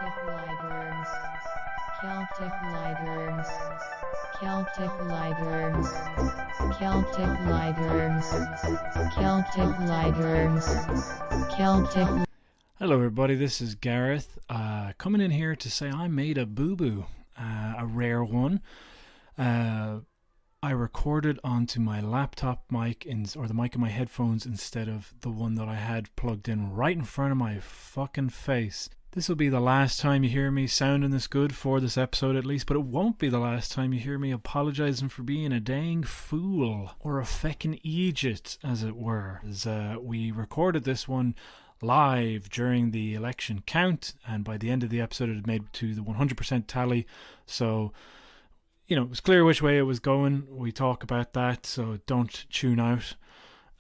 Ligers, Celtic Ligers, Celtic Ligers, Celtic Ligers, Celtic Ligers, Celtic. Hello everybody, this is Gareth, coming in here to say I made a boo-boo, a rare one. I recorded onto my laptop mic, or the mic in my headphones, instead of the one that I had plugged in right in front of my fucking face. This will be the last time you hear me sounding this good for this episode at least, but it won't be the last time you hear me apologising for being a dang fool, or a feckin' idiot, as it were. As we recorded this one live during the election count, and by the end of the episode it had made to the 100% tally, so it was clear which way it was going. We talk about that, so don't tune out.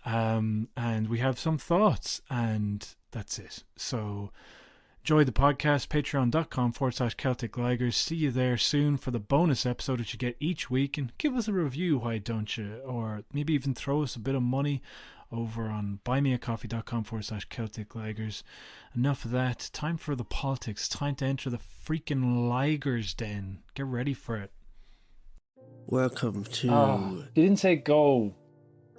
And we have some thoughts, and that's it. So enjoy the podcast, patreon.com/Celtic Ligers. See you there soon for the bonus episode that you get each week, and give us a review, why don't you? Or maybe even throw us a bit of money over on buymeacoffee.com/Celtic Ligers. Enough of that. Time for the politics. Time to enter the freaking Ligers den. Get ready for it. Welcome to You didn't say go.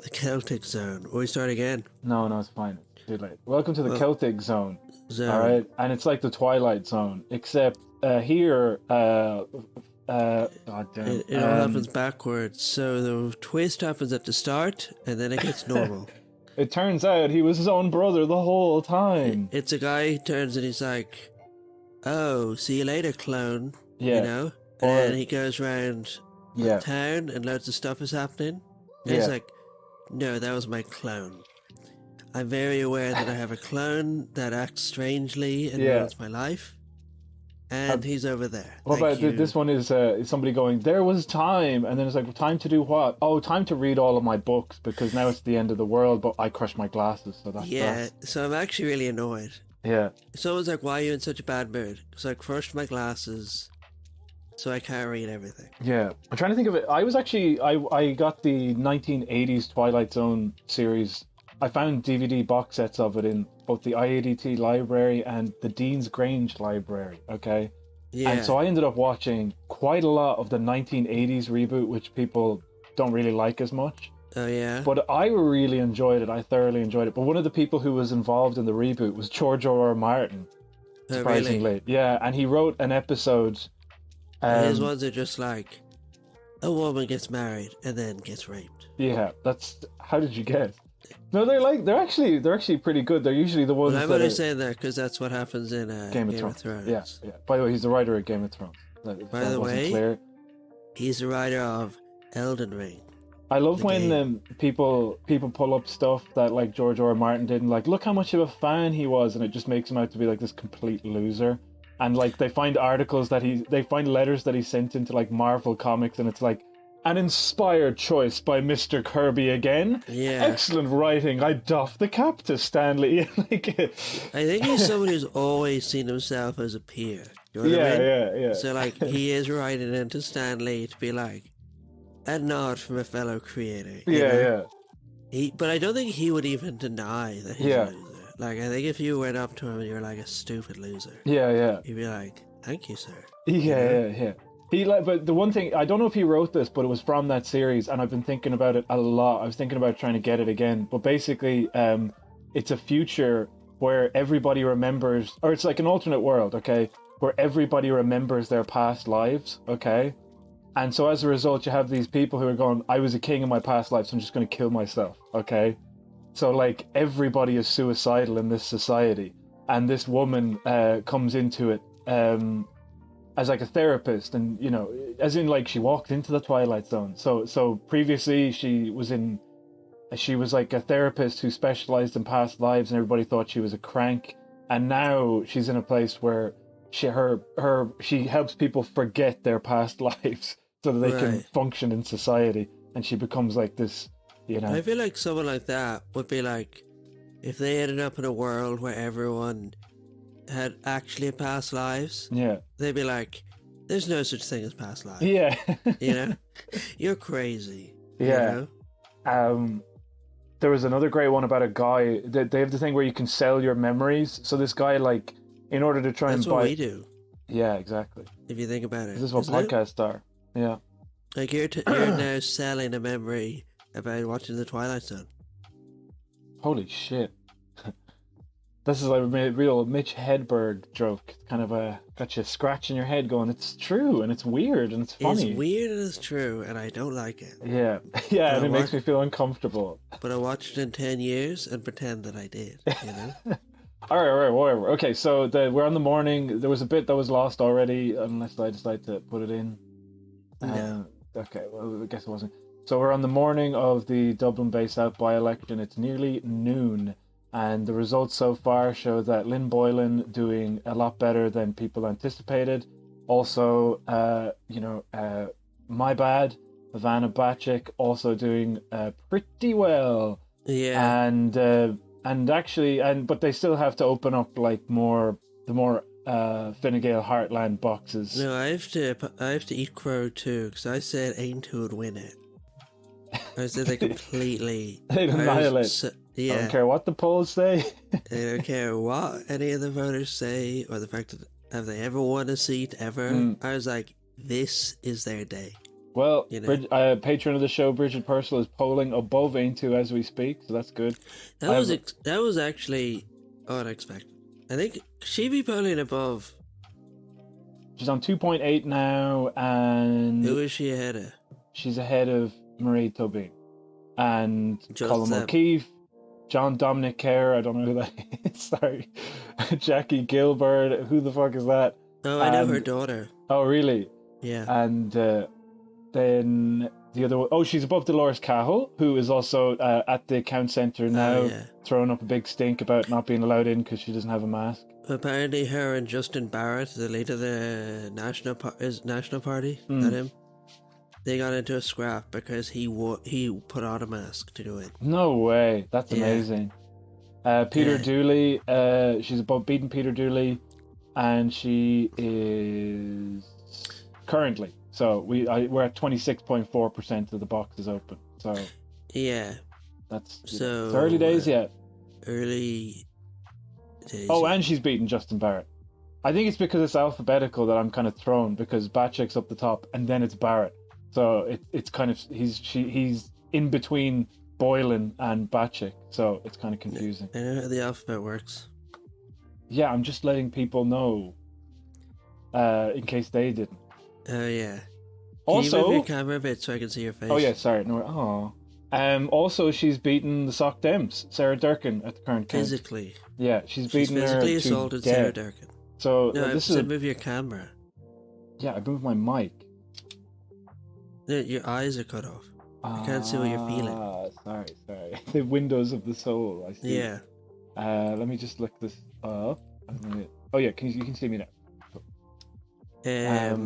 the Celtic Zone. Or we start again. No, it's fine. It's too late. Welcome to the Celtic Zone. Zone. Alright? And it's like the Twilight Zone, except here, God damn. It all happens backwards. So the twist happens at the start, and then it gets normal. It turns out he was his own brother the whole time. It's a guy who turns and he's like, "Oh, see you later, clone." Yeah. You know? And then he goes around Yeah. town and loads of stuff is happening. And Yeah. he's like, "No, that was my clone. I'm very aware that I have a clone that acts strangely and Yeah. ruins my life. And he's over there." What Thank about you. this one is somebody going, there was time, and then it's like, time to do what? Oh, time to read all of my books, because now it's the end of the world, but I crushed my glasses, so that's Yeah, so I'm actually really annoyed. Yeah. Someone's like, "Why are you in such a bad mood?" Because I crushed my glasses, so I can't read everything. Yeah. I'm trying to think of it. I was actually, I got the 1980s Twilight Zone series. I found DVD box sets of it in both the IADT library and the Dean's Grange library, okay? Yeah. And so I ended up watching quite a lot of the 1980s reboot, which people don't really like as much. Oh, yeah? But I really enjoyed it. I thoroughly enjoyed it. But one of the people who was involved in the reboot was George R.R. Martin, Oh, surprisingly. really? Yeah, and he wrote an episode. And his ones are just like, a woman gets married and then gets raped. Yeah, that's. How did you guess? No, they're actually pretty good. They're usually the ones But I'm that only are saying that because that's what happens in Game of Thrones. Yeah. By the way, he's the writer of Game of Thrones. By the way, clear. he's the writer of Elden Ring. I love the when game. people pull up stuff that like George R. R. Martin did, and like, look how much of a fan he was, and it just makes him out to be like this complete loser. And like they find articles they find letters that he sent into like Marvel Comics, and it's like, an inspired choice by Mr. Kirby again. Yeah. Excellent writing. I doff the cap to Stanley. Like, I think he's someone who's always seen himself as a peer. You know what I mean? yeah. So, like, he is writing into Stan Lee to be like, a nod from a fellow creator. you know? But I don't think he would even deny that he's a loser. Like, I think if you went up to him and you were like a stupid loser, Yeah. he'd be like, "Thank you, sir." Yeah. But the one thing, I don't know if he wrote this, but it was from that series, and I've been thinking about it a lot. I was thinking about trying to get it again, but basically, it's a future where everybody remembers, or it's like an alternate world, okay, where everybody remembers their past lives, okay, and so as a result, you have these people who are going, I was a king in my past life, so I'm just going to kill myself, okay, so like everybody is suicidal in this society, and this woman comes into it, as like a therapist, and as in like she walked into the Twilight Zone. So previously she was like a therapist who specialized in past lives, and everybody thought she was a crank. And now she's in a place where she helps people forget their past lives so that they can function in society. And she becomes like this, I feel like someone like that would be like, if they ended up in a world where everyone had actually past lives, they'd be like, "There's no such thing as past lives." Yeah. You're crazy. Yeah. There was another great one about a guy that they have the thing where you can sell your memories. So this guy, like, in order to try That's and buy, what we do. Yeah, exactly. If you think about it. This is what podcasts are. Yeah. Like, you're now selling a memory about watching The Twilight Zone. Holy shit. This is like a real Mitch Hedberg joke. Kind of got you scratching your head going, it's true, and it's weird, and it's funny. It's weird and it's true, and I don't like it. Yeah. Yeah, and it makes me feel uncomfortable. But I watched it in 10 years and pretend that I did, you know? All right, whatever. Okay, so we're on the morning. There was a bit that was lost already, unless I decide to put it in. No. Okay, well, I guess it wasn't. So we're on the morning of the Dublin Bay South By-election. It's nearly noon. And the results so far show that Lynn Boylan doing a lot better than people anticipated. Also, my bad, Ivana Bacik also doing pretty well. Yeah. But they still have to open up the more Fine Gael Heartland boxes. No, I have to eat crow too, because I said Aintu would win it. I said they completely... They'd annihilate. Yeah. I don't care what the polls say. I don't care what any of the voters say, or the fact that have they ever won a seat ever. I was like, this is their day. Well, patron of the show, Bridget Purcell, is polling above Aintu as we speak, so that's good. That was actually unexpected. I think she'd be polling above. She's on 2.8 now, and... Who is she ahead of? She's ahead of Marie Tobin. And Just Colin them. O'Keefe, John Dominic Kerr, I don't know who that is, sorry. Jackie Gilbert, who the fuck is that? Oh, I know her daughter. Oh, really? Yeah. And then the other one, she's above Dolores Cahill, who is also at the account centre now, throwing up a big stink about not being allowed in because she doesn't have a mask. Apparently her and Justin Barrett, the leader of the National Party, not him, they got into a scrap because he put on a mask to do it. No way. That's amazing. Peter Dooley, she's beaten Peter Dooley, and she is currently. So we're at 26.4% of the boxes open. So yeah, it's early days yet. Early days. Oh, and she's beaten Justin Barrett. I think it's because it's alphabetical that I'm kind of thrown, because Bacik's up the top and then it's Barrett. So it's kind of he's in between Boylan and Bacik, so it's kind of confusing. I know how the alphabet works. Yeah, I'm just letting people know, in case they didn't. Oh yeah. Also, can you move your camera a bit so I can see your face? Oh yeah, sorry. No. Also, she's beaten the Soc Dems, Sarah Durkin, at the current count. Physically. Yeah, she's beaten physically her assaulted to Sarah death. Durkin. So no, this is move your camera. Yeah, I moved my mic. No, your eyes are cut off. I can't see what you're feeling. Sorry. The windows of the soul. I see. Yeah. Let me just look this up. Oh yeah, you can see me now.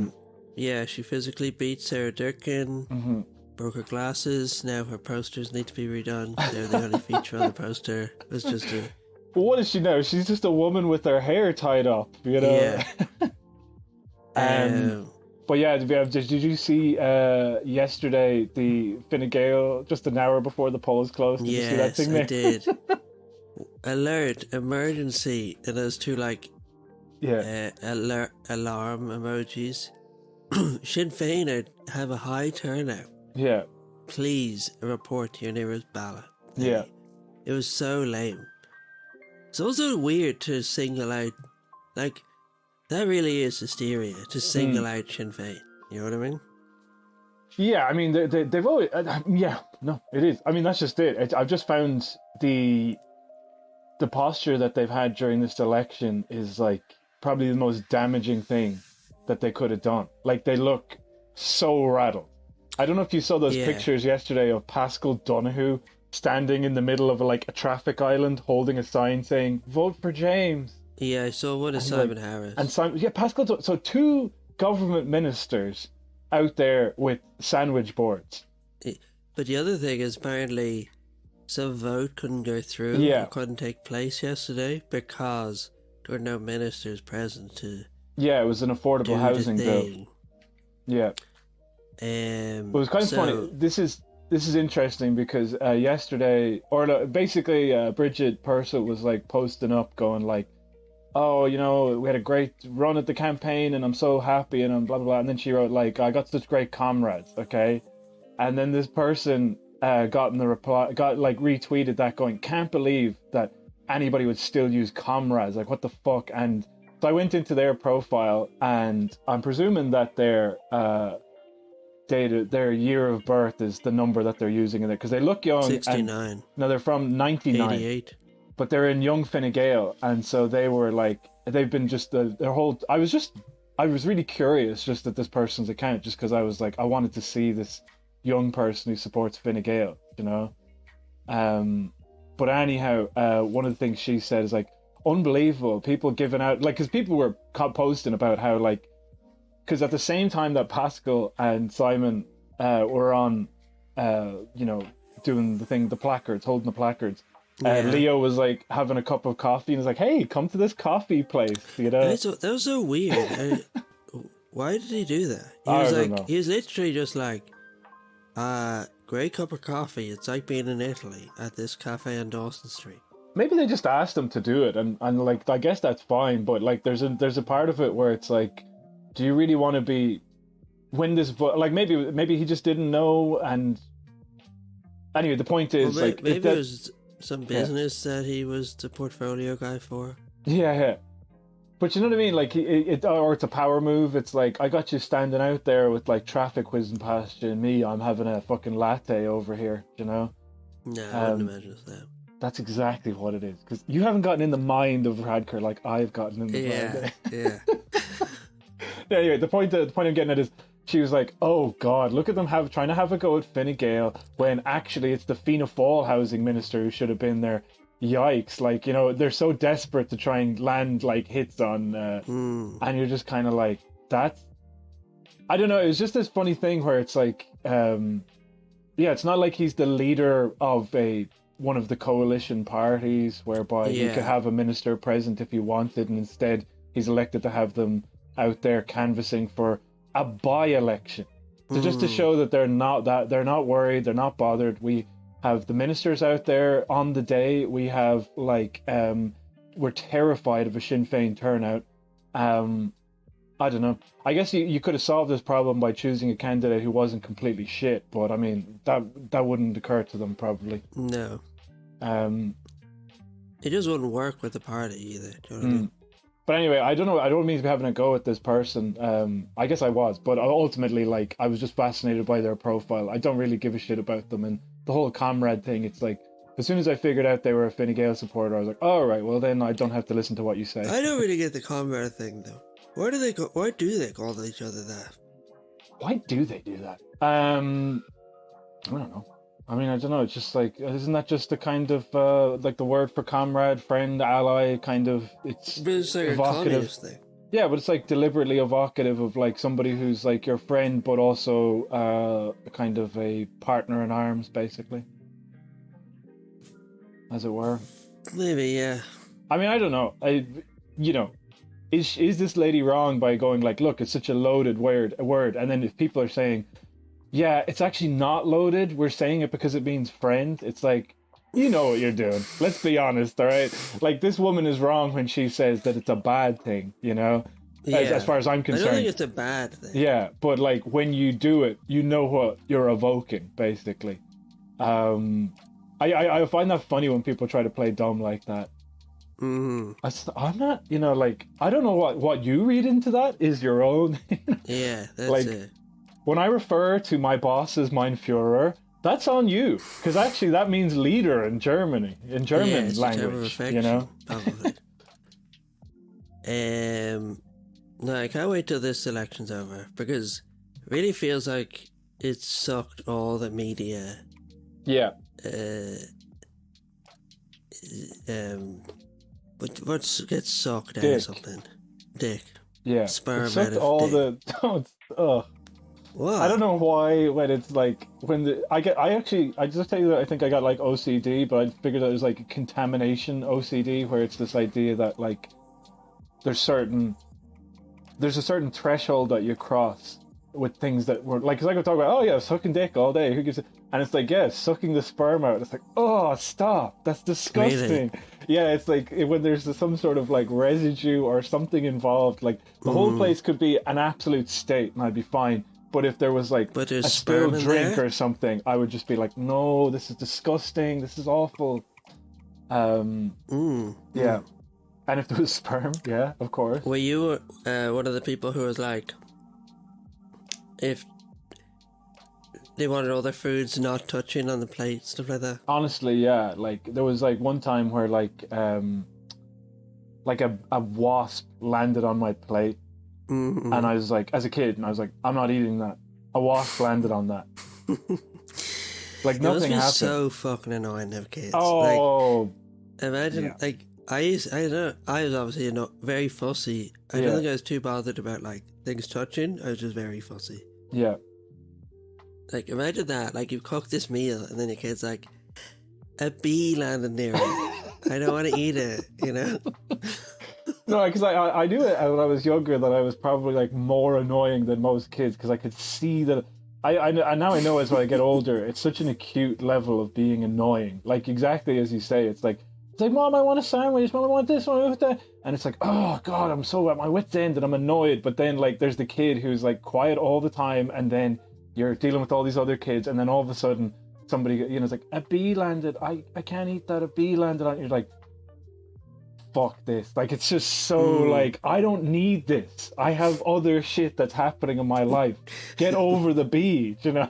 Yeah, she physically beat Sarah Durkin. Broke her glasses. Now her posters need to be redone. They're the only feature on the poster. It's just a... But what is she now? She's just a woman with her hair tied up, you know? Yeah. But yeah, did you see yesterday the Fine Gael, just an hour before the polls closed? Did you see that thing there? I did. Alert, emergency, and those two alarm emojis. Sinn Féin have a high turnout. Yeah. Please report your nearest ballot. Yeah. It was so lame. It's also weird to single out, like, that really is hysteria, to single out Sinn Féin. You know what I mean? Yeah, I mean, they've always... it is. I mean, that's just it. I've just found the posture that they've had during this election is, like, probably the most damaging thing that they could have done. Like, they look so rattled. I don't know if you saw those pictures yesterday of Pascal Donoghue standing in the middle of, a traffic island holding a sign saying, "Vote for James." Yeah, I saw one of Simon Harris. And Pascal, so two government ministers out there with sandwich boards. But the other thing is, apparently, some vote couldn't go through. Yeah. It couldn't take place yesterday because there were no ministers present to... Yeah, it was an affordable housing bill. Yeah. But it was kind of funny. This is interesting because yesterday, basically Bridget Purcell was like posting up going like, oh, you know, we had a great run at the campaign and I'm so happy and I'm blah, blah, blah. And then she wrote, like, I got such great comrades, okay? And then this person got in the reply, retweeted that going, can't believe that anybody would still use comrades. Like, what the fuck? And so I went into their profile and I'm presuming that their year of birth is the number that they're using in there because they look young. 69. No, they're from 99. 88. But they're in young Fine Gael, and so they were like, they've been just their whole. I was really curious just at this person's account, just because I was like, I wanted to see this young person who supports Fine Gael, you know. But anyhow, one of the things she said is like, unbelievable, people giving out, like, because people were posting about how, like, because at the same time that Pascal and Simon were on, you know, doing the thing, the placards, holding the placards. Leo was like having a cup of coffee and was like, hey, come to this coffee place, you know. That was so weird. Why did he do that? He was literally just like, great cup of coffee. It's like being in Italy at this cafe on Dawson Street. Maybe they just asked him to do it, and like, I guess that's fine, but like there's a part of it where it's like, do you really want to win this like maybe he just didn't know. And anyway, the point is, well, maybe it was some business that he was the portfolio guy for. Yeah. But you know what I mean? Like, or it's a power move. It's like, I got you standing out there with like traffic whizzing past you, and me, I'm having a fucking latte over here, you know? No, I wouldn't imagine that. That's exactly what it is. Because you haven't gotten in the mind of Radker like I've gotten in the mind. Yeah. Anyway, the point I'm getting at is, she was like, oh God, look at them trying to have a go at Fine Gael when actually it's the Fianna Fáil housing minister who should have been there. Yikes. Like, you know, they're so desperate to try and land like hits on, and you're just kind of like, that's, I don't know. It was just this funny thing where it's like, it's not like he's the leader of one of the coalition parties whereby he could have a minister present if he wanted, and instead he's elected to have them out there canvassing for a by-election. So just to show that they're not worried, they're not bothered. We have the ministers out there on the day. We have like we're terrified of a Sinn Féin turnout. I don't know. I guess you could have solved this problem by choosing a candidate who wasn't completely shit, but I mean that wouldn't occur to them probably. No. It just wouldn't work with the party either. Do you know what I mean? But anyway, I don't know. I don't mean to be having a go at this person. I guess I was, but ultimately, like, I was just fascinated by their profile. I don't really give a shit about them, and the whole comrade thing. It's like, as soon as I figured out they were a Fine Gael supporter, I was like, all right, well then I don't have to listen to what you say. I don't really get the comrade thing though. Why do they call each other that? Why do they do that? I don't know. I mean, I don't know. It's just like, isn't that just the kind of like the word for comrade, friend, ally, kind of? It's like evocative. A thing. Yeah, but it's like deliberately evocative of like somebody who's like your friend, but also kind of a partner in arms, basically, as it were. Maybe, yeah. I mean, I don't know. Is this lady wrong by going like, look, it's such a loaded word, and then if people are saying, yeah, it's actually not loaded, we're saying it because it means friend. It's like, you know what you're doing. Let's be honest, all right? Like, this woman is wrong when she says that it's a bad thing, you know? Yeah. As far as I'm concerned. I don't think it's a bad thing. Yeah, but like, when you do it, you know what you're evoking, basically. I find that funny when people try to play dumb like that. Mm-hmm. I'm not, you know, like, I don't know what you read into that is your own. Yeah, that's like, it. When I refer to my boss as mein Führer, that's on you, because actually that means leader in German language, you know. Probably. No, I can't wait till this election's over, because it really feels like it sucked all the media. Yeah. What gets sucked out or something? Dick. Yeah. Sperm it sucked out of all dick. Ugh. What? I don't know why when it's like I just tell you that I think I got like OCD, but I figured that it was like a contamination OCD, where it's this idea that like there's a certain threshold that you cross with things that were like, because I could talk about, oh yeah, sucking dick all day, who gives it? And it's like, yeah, sucking the sperm out. It's like, oh, stop, that's disgusting. Really? Yeah, it's like when there's some sort of like residue or something involved, like the whole place could be an absolute state and I'd be fine. But if there was like a spilled drink or something, I would just be like, no, this is disgusting. This is awful. Yeah. And if there was sperm, yeah, of course. Were you one of the people who was like, if they wanted all their foods not touching on the plate, stuff like that? Honestly, yeah. Like there was like one time where like a wasp landed on my plate. And I was like, as a kid, and I was like, I'm not eating that. A wasp landed on that. Like nothing happened. It must be so fucking annoying to have kids. Oh, like, imagine like I was obviously very fussy. I don't think I was too bothered about like things touching. I was just very fussy. Yeah. Like imagine that. Like you cook this meal, and then your kid's like, a bee landed near it. I don't want to eat it. You know. No, because I knew it when I was younger that I was probably like more annoying than most kids because I could see that. I now I know as I get older, it's such an acute level of being annoying. Like exactly as you say, it's like Mom, I want a sandwich. Mom, I want this. Mom, I want that. And it's like, oh God, I'm so at my wit's end and I'm annoyed. But then like there's the kid who's like quiet all the time, and then you're dealing with all these other kids, and then all of a sudden somebody is like, a bee landed. I can't eat that. A bee landed on. You're like, fuck this. Like it's just so like I don't need this. I have other shit that's happening in my life. Get over the bee, you know.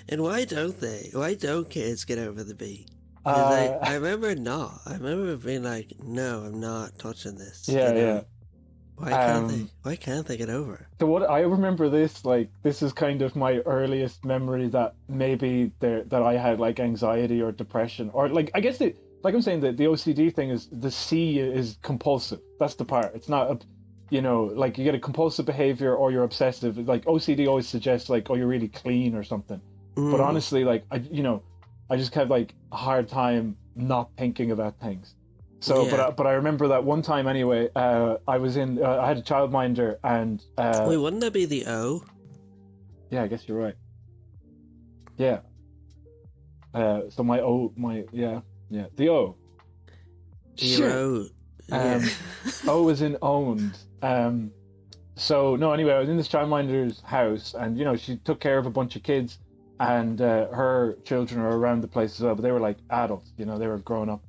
And why don't kids get over the bee? I remember being like, no, I'm not touching this. Yeah. Why can't they get over it? So what I remember this is kind of my earliest memory that maybe that I had like anxiety or depression, or like I guess like I'm saying, that the OCD thing is the C is compulsive. That's the part. It's not, like you get a compulsive behavior or you're obsessive. Like OCD always suggests like, oh, you're really clean or something. But honestly, like I just have like a hard time not thinking about things. So, yeah. But I remember that one time anyway. I was in. I had a childminder, and wait, wouldn't that be the O? Yeah, I guess you're right. Yeah. So my O, the O. Your O. Yeah. O is in owned. So no, anyway, I was in this childminder's house, and she took care of a bunch of kids, and her children are around the place as well, but they were like adults, they were grown up.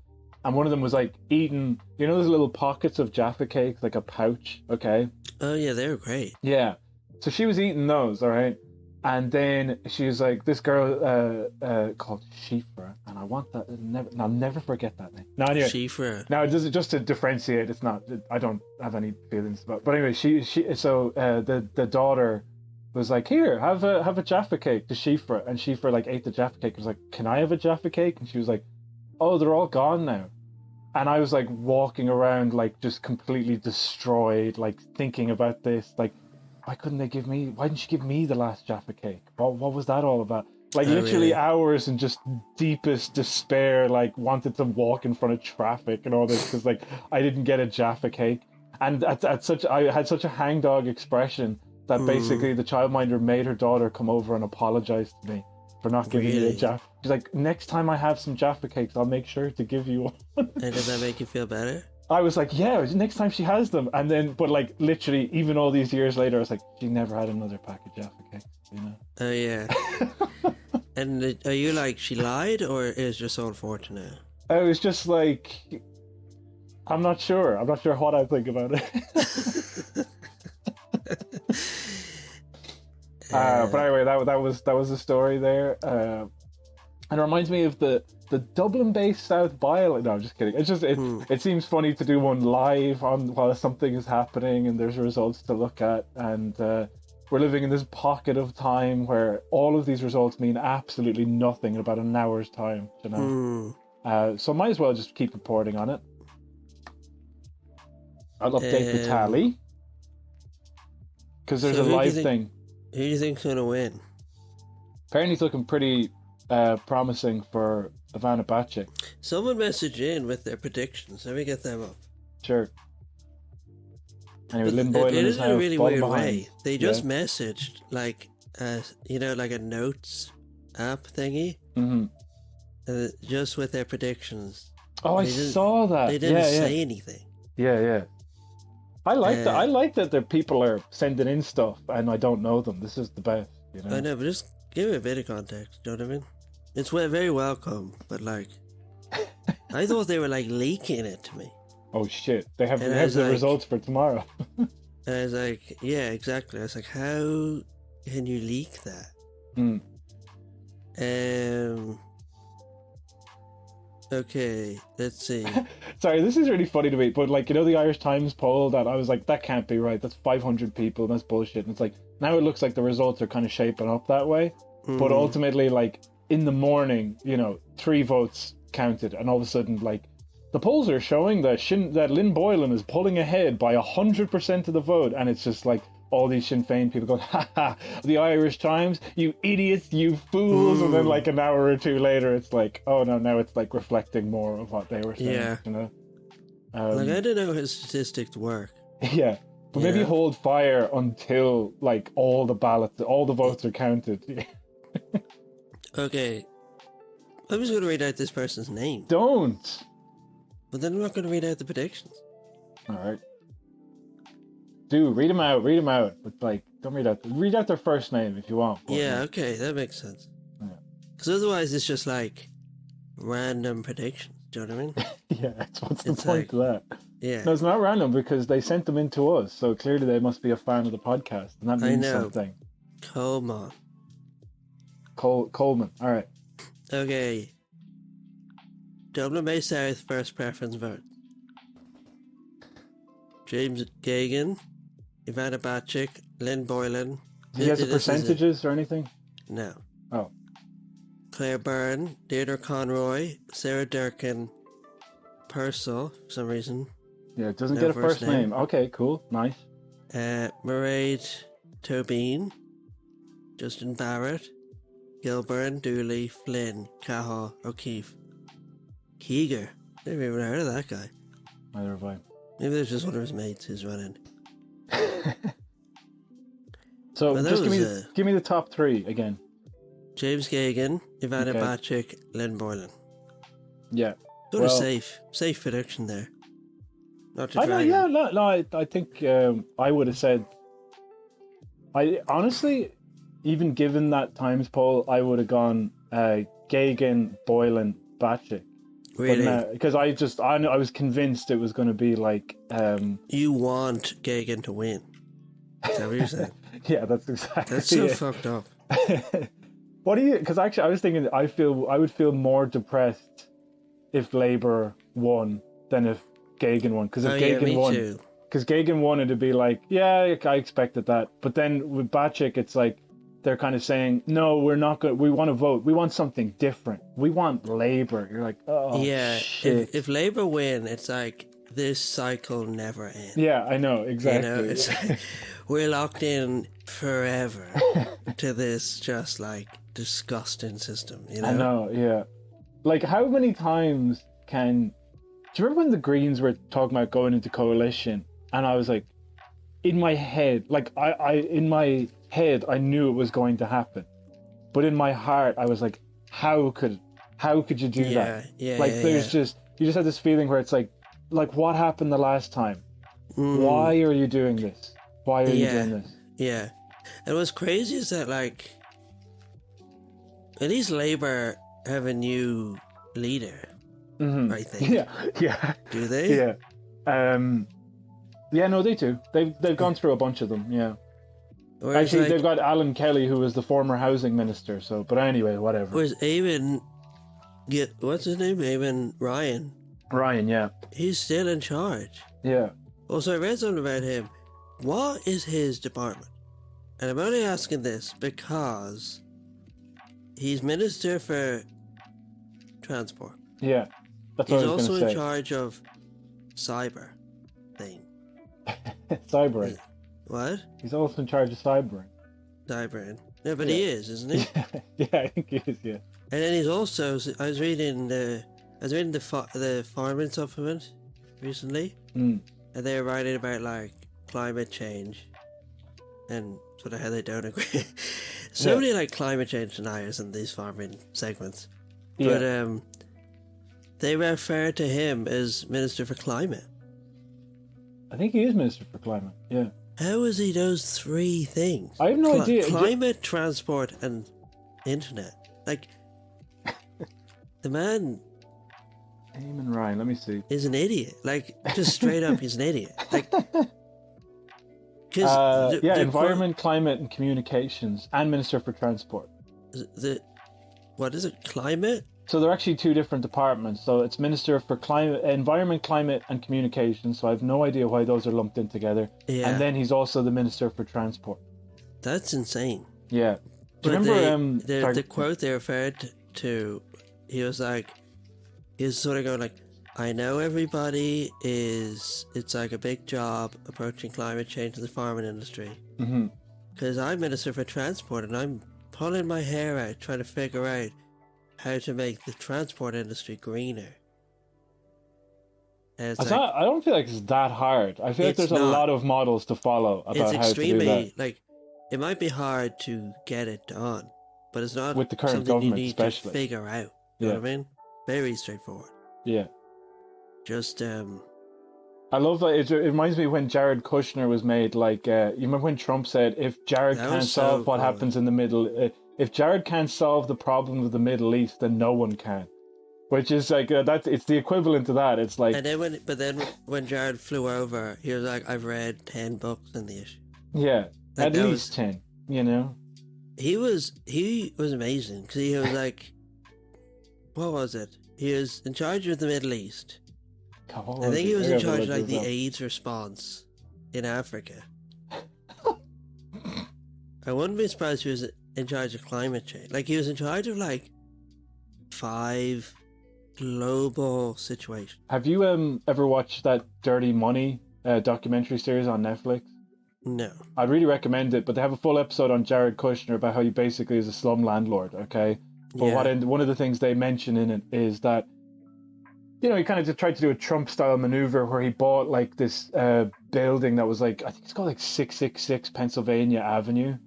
And one of them was like eating, those little pockets of Jaffa cakes, like a pouch, okay? Oh yeah, they were great. Yeah. So she was eating those, all right? And then she was like, this girl called Shifra, and I want that, I'll never forget that name. No, anyway. Shifra. Now, just to differentiate, it's not, I don't have any feelings about it. But anyway, the daughter was like, here, have a Jaffa cake to Shifra. And Shifra like ate the Jaffa cake and was like, can I have a Jaffa cake? And she was like, oh, they're all gone now. And I was like walking around like just completely destroyed, like thinking about this, like, why didn't she give me the last Jaffa cake? What was that all about? Like literally hours in just deepest despair, like wanted to walk in front of traffic and all this because like I didn't get a Jaffa cake. And I had such a hangdog expression that basically the childminder made her daughter come over and apologize to me for not giving me a Jaffa. She's like, next time I have some Jaffa cakes, I'll make sure to give you one. And did that make you feel better? I was like, yeah, next time she has them. And then, but like literally, even all these years later, I was like, she never had another pack of Jaffa cakes, Oh, yeah. And are you like, she lied, or is just so unfortunate? I was just like, I'm not sure. I'm not sure what I think about it. But anyway, that was the story there. And it reminds me of the Dublin Bay South By-election. No, I'm just kidding. It's just it seems funny to do one live while something is happening and there's results to look at, and we're living in this pocket of time where all of these results mean absolutely nothing in about an hour's time. So might as well just keep reporting on it. I'll update the tally because there's a live thing. Who do you think's gonna win? Apparently, it's looking pretty promising for Ivana Bacek. Someone message in with their predictions. Let me get them up. Sure. Anyway, Lynn Boylan is now in a really weird behind. way. They just messaged like like a notes app thingy, just with their predictions. Oh, I saw that. They didn't say anything. Yeah. I like that. I like that the people are sending in stuff and I don't know them. This is the best, you know. I know, but just give it a bit of context. You know what I mean? It's very welcome, but like, I thought they were like leaking it to me. Oh shit! They have the results for tomorrow. And I was like, yeah, exactly. I was like, how can you leak that? Okay, let's see. Sorry, this is really funny to me, but like, you know, the Irish Times poll that I was like, that can't be right. That's 500 people. That's bullshit. And it's like, now it looks like the results are kind of shaping up that way. But ultimately, like, in the morning, you know, 3 votes counted, and all of a sudden, like, the polls are showing that Lynn Boylan is pulling ahead by 100% of the vote, and it's just like all these Sinn Féin people going, ha ha, the Irish Times, you idiots, you fools, and then like an hour or two later, it's like, oh no, now it's like reflecting more of what they were saying, you know? Like, I don't know how his statistics work. Yeah, but maybe hold fire until like all the votes are counted. Okay, I'm just going to read out this person's name. Don't! But then I'm not going to read out the predictions. Alright. Do, read them out. But like, don't read out their first name if you want. Yeah, okay, that makes sense. Because otherwise it's just like random predictions. Do you know what I mean? Yeah, what's the point of that? Yeah. No, it's not random because they sent them in to us, so clearly they must be a fan of the podcast, and that means something. Coleman. Coleman, alright. Okay. Dublin Bay South first preference vote. James Gagan, Ivana Bacik, Lynn Boylan. Do you have the percentages or anything? No. Oh. Claire Byrne, Deirdre Conroy, Sarah Durkin, Purcell, for some reason. Yeah, it doesn't get a first name. Okay, cool. Nice. Mairead Tobin, Justin Barrett, Gilburn, Dooley, Flynn, Cahill, O'Keefe. Keeger. Never even heard of that guy. Neither have I. Maybe there's just one of his mates who's running. So just give me the top 3 again. James Gagan, Ivana Bacik, Lynn Boylan. Yeah. Sort of safe prediction there. Not to drag. I think I would have said. I honestly, even given that Times poll, I would have gone Gagan, Boylan, Bacik. Really? Because I was convinced it was going to be like. You want Gagan to win. Is that what you're saying? Yeah, that's exactly. That's so fucked up. What do you? Because actually, I was thinking I would feel more depressed if Labour won than if Gagan won. Because if Gagan won, because Gagan won, it'd be like, yeah, I expected that. But then with Bacik, it's like they're kind of saying, no, we're not good. We want to vote. We want something different. We want Labour. You're like, oh, yeah. shit. If Labour win, it's like this cycle never ends. Yeah, I know exactly. You know, it's like, we're locked in forever to this just like disgusting system. You know? I know. Yeah. Like, how many times can? Do you remember when the Greens were talking about going into coalition, and I was like, in my head, like in my head, I knew it was going to happen, but in my heart, I was like, how could you do that? Yeah. Like, you just had this feeling where it's like what happened the last time? Why are you doing this? Why are you doing this? Yeah, and what's crazy is that like, at least Labour have a new leader. I think. Yeah. Do they? Yeah. Yeah, no, they do. They've gone through a bunch of them. Yeah. Whereas actually, like, they've got Alan Kelly, who was the former housing minister. So, but anyway, whatever. Whereas what's his name? Eamon Ryan. Ryan, yeah. He's still in charge. Yeah. Also, I read something about him. What is his department? And I'm only asking this because he's Minister for Transport. Yeah. That's what he's I was also going to say. in charge of cyber thing. Cybering. What? He's also in charge of cybering. Cybering. Yeah, but he is, isn't he? Yeah, I think he is, yeah. And then he's also, I was reading the farming supplement recently, and they were writing about like climate change and sort of how they don't agree. So many like climate change deniers in these farming segments. But they refer to him as Minister for Climate. I think he is Minister for Climate, yeah. How is he those three things? I have no idea. Climate, transport, and internet. Like, the man... Eamon Ryan, let me see. Is an idiot. Like, just straight up, he's an idiot. Like... Environment, Climate, and Communications, and Minister for Transport. What is it? Climate? So they're actually two different departments. So it's Minister for Environment, Climate, and Communications. So I have no idea why those are lumped in together. Yeah. And then he's also the Minister for Transport. That's insane. Yeah. Do you remember the quote they referred to? He was sort of going like, I know everybody it's like a big job approaching climate change in the farming industry. Because I'm Minister for Transport and I'm pulling my hair out trying to figure out how to make the transport industry greener. I don't feel like it's that hard. I feel like there's a lot of models to follow about how to do that. Like, it might be hard to get it done, but it's not with the current something government, you need especially. to figure out. You know what I mean? Very straightforward. Yeah. Just I love that. It reminds me when Jared Kushner was made. Like, you remember when Trump said, "If Jared can't solve what happens in the Middle, if Jared can't solve the problem of the Middle East, then no one can." Which is like it's the equivalent to that. It's like, and then when Jared flew over, he was like, "I've read 10 books in the issue." Yeah, like at least 10. You know, he was amazing because he was like, what was it? He was in charge of the Middle East. God, I think he was in charge of like the AIDS response in Africa. I wouldn't be surprised if he was in charge of climate change. Like, he was in charge of like 5 global situations. Have you ever watched that Dirty Money documentary series on Netflix? No. I'd really recommend it, but they have a full episode on Jared Kushner about how he basically is a slum landlord, okay? But one of the things they mention in it is that, you know, he kind of just tried to do a Trump-style maneuver where he bought like this building that was like, I think it's called like 666 Pennsylvania Avenue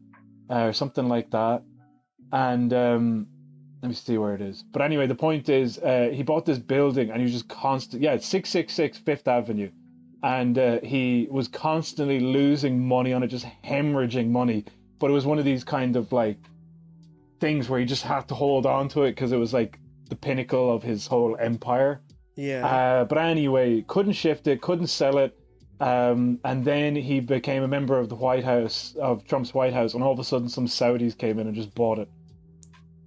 or something like that. And let me see where it is. But anyway, the point is he bought this building and he was just it's 666 Fifth Avenue. And he was constantly losing money on it, just hemorrhaging money. But it was one of these kind of like things where he just had to hold on to it because it was like the pinnacle of his whole empire. Yeah. But anyway, couldn't shift it, couldn't sell it. And then he became a member of the White House, of Trump's White House, and all of a sudden some Saudis came in and just bought it.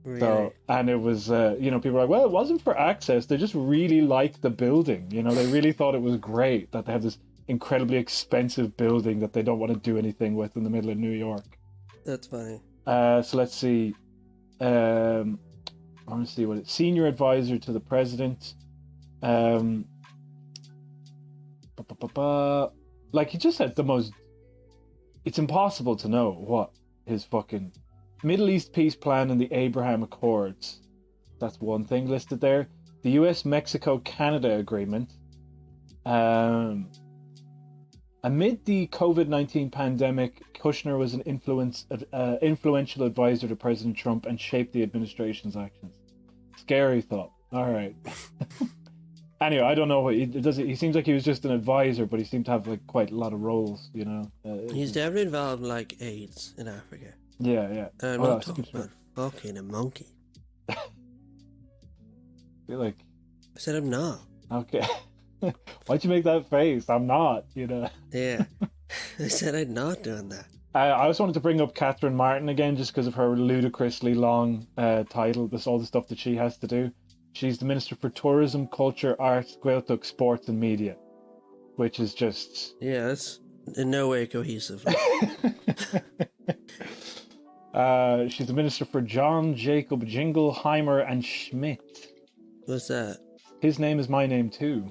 Really? So, and it was, people were like, well, it wasn't for access. They just really liked the building. You know, they really thought it was great that they have this incredibly expensive building that they don't want to do anything with in the middle of New York. That's funny. So let's see. I want to see what it's senior advisor to the president. Like, he just had the most. It's impossible to know what his fucking Middle East peace plan and the Abraham Accords. That's one thing listed there. The US-Mexico-Canada agreement. Amid the COVID-19 pandemic, Kushner was an influential advisor to President Trump and shaped the administration's actions. Scary thought. All right. Anyway, I don't know what he does. He seems like he was just an advisor, but he seemed to have like quite a lot of roles. You know. He's definitely involved in like AIDS in Africa. Yeah. I'm not talking about fucking a monkey. I feel like. I said I'm not. Okay. Why'd you make that face? I'm not, you know. Yeah. I said I'm not doing that. I also wanted to bring up Catherine Martin again just because of her ludicrously long title. All the stuff that she has to do. She's the Minister for Tourism, Culture, Arts, Gaeltacht, Sports and Media. Which is just... Yeah, that's in no way cohesive. She's the Minister for John, Jacob, Jingleheimer and Schmidt. What's that? His name is my name too.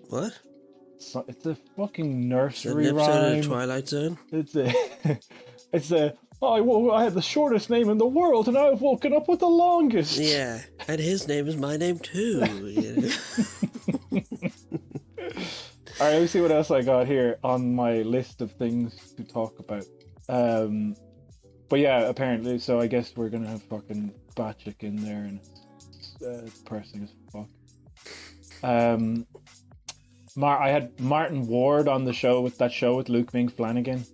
What? It's a fucking nursery an rhyme. Episode of Twilight Zone? I had the shortest name in the world and I've woken up with the longest. Yeah, and his name is my name too. Alright, let me see what else I got here on my list of things to talk about. But yeah, apparently, so I guess we're gonna have fucking Batchik in there and it's depressing as fuck. I had Martin Ward on the show with Luke Ming Flanagan.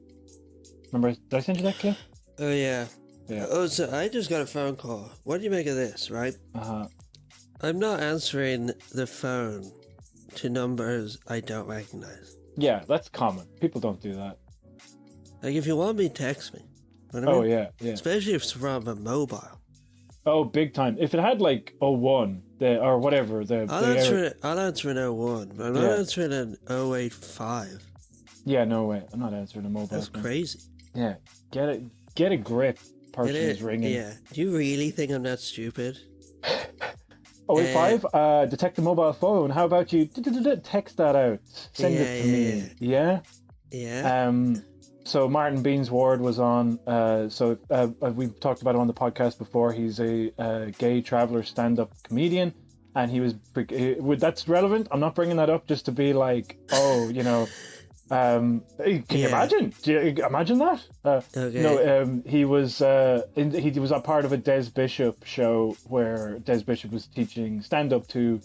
Remember? Did I send you that clip? Oh yeah. Yeah. Oh, so I just got a phone call. What do you make of this, right? I'm not answering the phone to numbers I don't recognize. Yeah, that's common. People don't do that. Like, if you want me, text me. You know what I mean? Yeah. Especially if it's from a mobile. Oh, big time. If it had like 01, or whatever, I'll answer an 01, but I'm not answering an 085. Yeah, no way. I'm not answering a mobile. That's crazy. Yeah, get a grip. Person is ringing. Yeah. Do you really think I'm that stupid? 085, detect the mobile phone. How about you text that out? Send it to me. Yeah? Yeah. So Martin Beans Ward was on. We've talked about him on the podcast before. He's a gay traveller stand-up comedian. And he was... That's relevant. I'm not bringing that up just to be like, can you imagine? Do you imagine that? Okay. No, he was a part of a Des Bishop show where Des Bishop was teaching stand-up to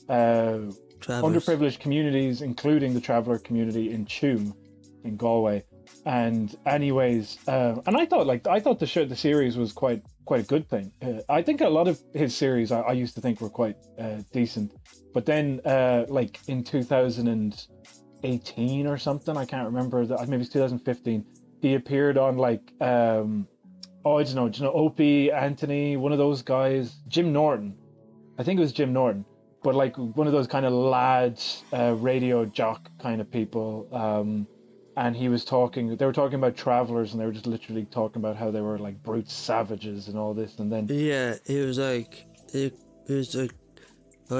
underprivileged communities, including the traveller community in Tuam, in Galway. And anyways, and I thought the series was quite a good thing. I think a lot of his series I used to think were quite decent, but then like in 2018 or something, I can't remember, maybe it's 2015, he appeared on like I don't know, Opie, Anthony, one of those guys, Jim Norton. I think it was Jim Norton, but like one of those kind of lads, radio jock kind of people. And they were talking about travelers, and they were just literally talking about how they were like brute savages and all this. And then it was like I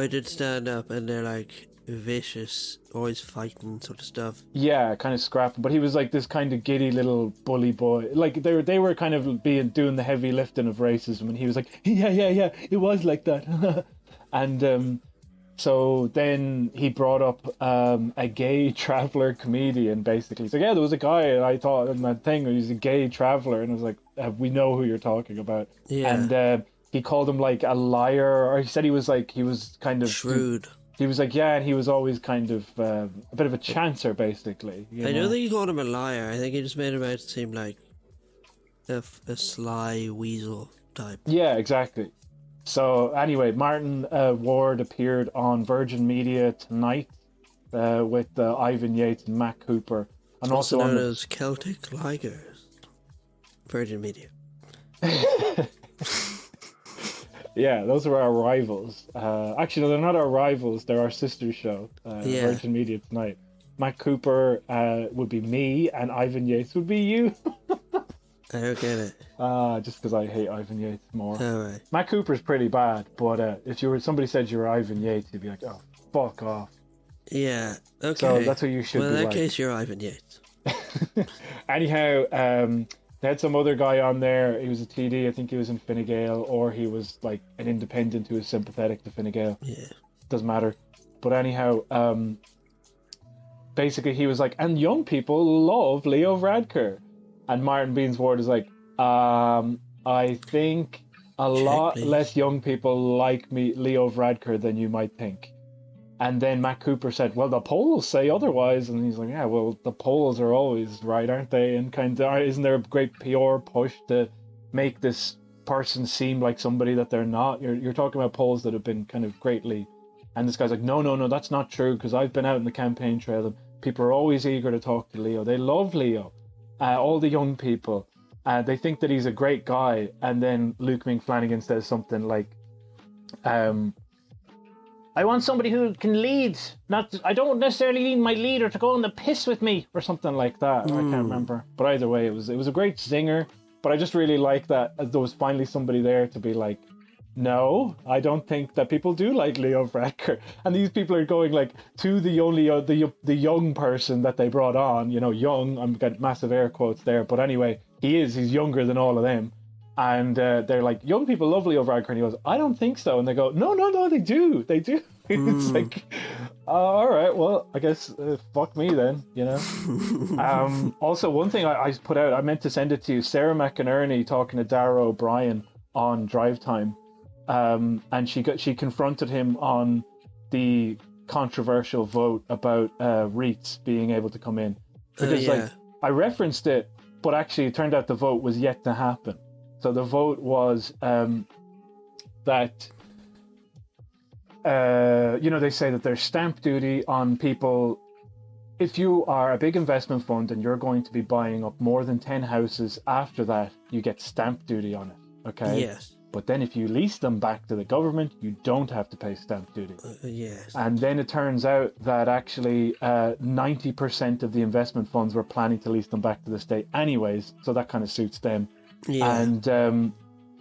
did stand up, and they're like vicious, always fighting sort of stuff. Yeah, kind of scrapping. But he was like this kind of giddy little bully boy. Like they were kind of doing the heavy lifting of racism, and he was like, yeah, it was like that. And so then he brought up a gay traveller comedian, basically. So yeah, there was a guy, and I thought in that thing, he was a gay traveller, and I was like, we know who you're talking about. Yeah. And he called him like a liar, or he said he was kind of shrewd. He was like, yeah, and he was always kind of a bit of a chancer, basically. I don't think he called him a liar. I think he just made him out to seem like a sly weasel type. Yeah, exactly. So anyway, Martin Ward appeared on Virgin Media tonight with Ivan Yates and Matt Cooper, and also known as Celtic Ligers. Virgin Media. Yeah, those are our rivals. Actually, no, they're not our rivals. They're our sister show. Virgin Media tonight. Matt Cooper would be me, and Ivan Yates would be you. I don't get it. Just because I hate Ivan Yates more. Alright. Matt Cooper's pretty bad, but if somebody said you were Ivan Yates, you'd be like, oh, fuck off. Yeah, okay. So that's what you should be like. Well, in that case, you're Ivan Yates. Anyhow, they had some other guy on there. He was a TD. I think he was in Fine Gael, or he was like an independent who was sympathetic to Fine Gael. Yeah. Doesn't matter. But anyhow, basically he was like, and young people love Leo Varadkar. And Martin Beans Ward is like, I think a lot less young people like Leo Varadkar than you might think. And then Matt Cooper said, well, the polls say otherwise. And he's like, yeah, well, the polls are always right, aren't they? And kind of, isn't there a great PR push to make this person seem like somebody that they're not? You're talking about polls that have been kind of greatly... And this guy's like, no, that's not true, because I've been out in the campaign trail, and people are always eager to talk to Leo. They love Leo. All the young people, they think that he's a great guy. And then Luke Ming Flanagan says something like, I want somebody who can lead. I don't necessarily need my leader to go on the piss with me, or something like that. I can't remember. But either way, it was a great zinger. But I just really like that there was finally somebody there to be like, no, I don't think that people do like Leo Varadkar. And these people are going like to the young person that they brought on, young, I'm got massive air quotes there. But anyway, he's younger than all of them. And they're like, young people love Leo Varadkar. And he goes, I don't think so. And they go, no, they do. It's like, all right, well, I guess fuck me then, Also, one thing I put out, I meant to send it to you, Sarah McInerney talking to Dara O'Brien on Drive Time. And she confronted him on the controversial vote about REITs being able to come in. Because like I referenced it, but actually it turned out the vote was yet to happen. So the vote was that, they say that there's stamp duty on people. If you are a big investment fund and you're going to be buying up more than 10 houses after that, you get stamp duty on it, okay? Yes. But then if you lease them back to the government, you don't have to pay stamp duty. Yes. And then it turns out that actually 90% of the investment funds were planning to lease them back to the state anyways, so that kind of suits them. Yeah. And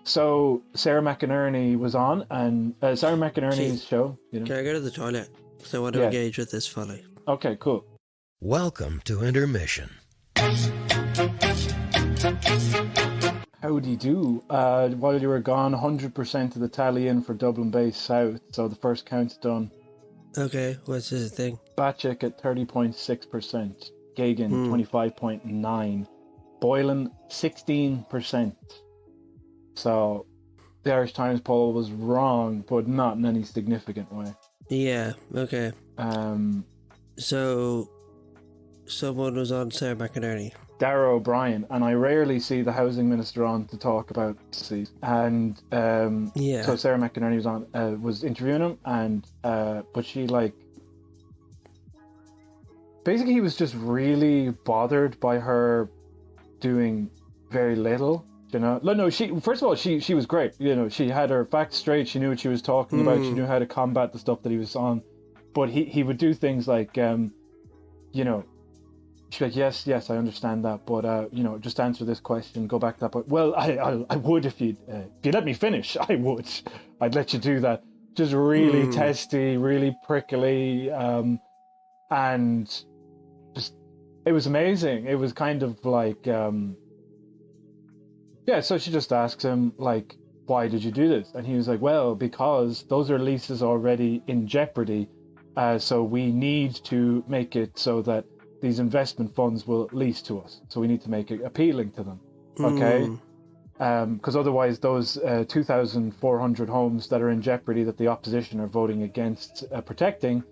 so Sarah McInerney was on, and Sarah McInerney's show. Can I go to the toilet? Because I want to engage with this fully. Okay, cool. Welcome to Intermission. Howdy do. While you were gone, 100% of the tally in for Dublin Bay South, so the first count's done. Okay, what's this thing? Batchick at 30.6%, Gagan 25.9%, Boylan 16%. So the Irish Times poll was wrong, but not in any significant way. Yeah, okay. So someone was on Sarah McInerney. Darragh O'Brien, and I rarely see the housing minister on to talk about cities. And so Sarah McInerney was on, was interviewing him, and but she basically he was just really bothered by her doing very little. No, she first of all she was great. She had her facts straight. She knew what she was talking about. She knew how to combat the stuff that he was on. But he would do things like she's like, yes, I understand that, but just answer this question, go back to that point. Well, I would if you let me finish. I would. I'd let you do that. Just really testy, really prickly, and just it was amazing. It was kind of like, So she just asks him like, why did you do this? And he was like, well, because those are leases already in jeopardy, so we need to make it so that these investment funds will lease to us, so we need to make it appealing to them, okay? Because otherwise those 2,400 homes that are in jeopardy that the opposition are voting against protecting,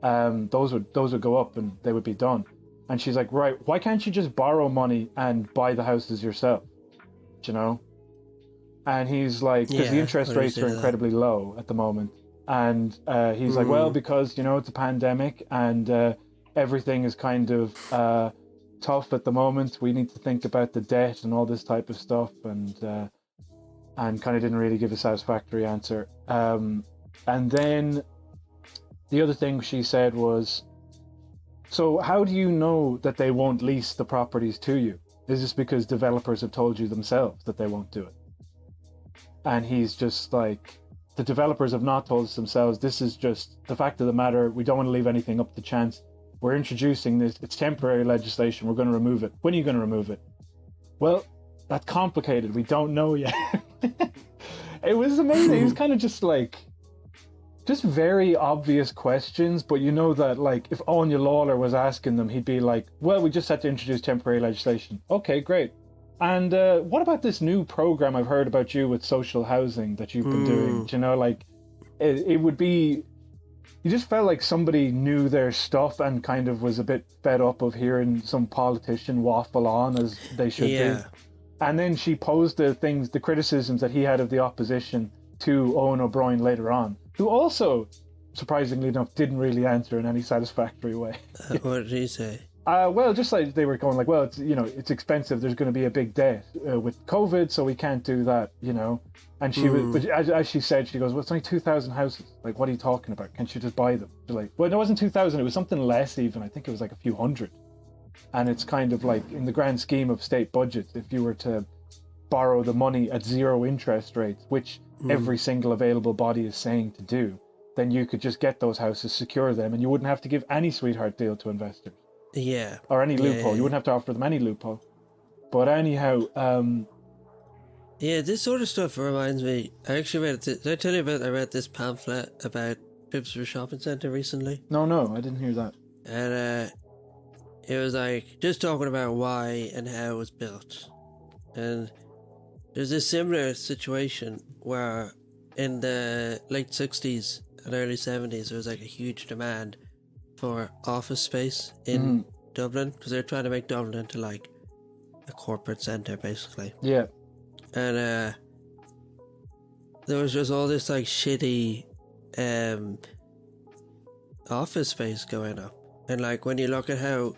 those would go up and they would be done. And she's like, right, why can't you just borrow money and buy the houses yourself? And he's like, because the interest rates are incredibly low at the moment. And he's like, well, because it's a pandemic and everything is kind of tough at the moment. We need to think about the debt and all this type of stuff, and kind of didn't really give a satisfactory answer. And then the other thing she said was, so how do you know that they won't lease the properties to you? Is this because developers have told you themselves that they won't do it? And he's just like, the developers have not told us themselves. This is just the fact of the matter. We don't want to leave anything up to chance. We're introducing this. It's temporary legislation. We're going to remove it. When are you going to remove it? Well, that's complicated. We don't know yet. It was amazing. He was kind of just very obvious questions, but that like if Anya Lawler was asking them, he'd be like, well, we just had to introduce temporary legislation. Okay, great. And what about this new program I've heard about you with social housing that you've been doing? It would be, you just felt like somebody knew their stuff and kind of was a bit fed up of hearing some politician waffle on as they should be. And then she posed the criticisms that he had of the opposition to Owen O'Brien later on, who also, surprisingly enough, didn't really answer in any satisfactory way. What did he say? Well, just like they were going like, well, it's expensive. There's going to be a big debt with COVID, so we can't do that, And she was, but as she said, she goes, well, it's only 2,000 houses. Like, what are you talking about? Can't you just buy them? She's like, well, it wasn't 2,000. It was something less even. I think it was like a few hundred. And it's kind of like, in the grand scheme of state budgets, if you were to borrow the money at zero interest rates, which every single available body is saying to do, then you could just get those houses, secure them, and you wouldn't have to give any sweetheart deal to investors. Yeah. Or any loophole. Yeah. You wouldn't have to offer them any loophole. But anyhow, this sort of stuff reminds me. I actually read. Did I tell you about? I read this pamphlet about Phibsborough Shopping Centre recently. No, I didn't hear that. And it was like just talking about why and how it was built. And there's a similar situation where in the late 60s, and early 70s, there was like a huge demand for office space in Dublin, because they're trying to make Dublin into like a corporate centre, basically. Yeah. And there was just all this like shitty office space going up. And like when you look at how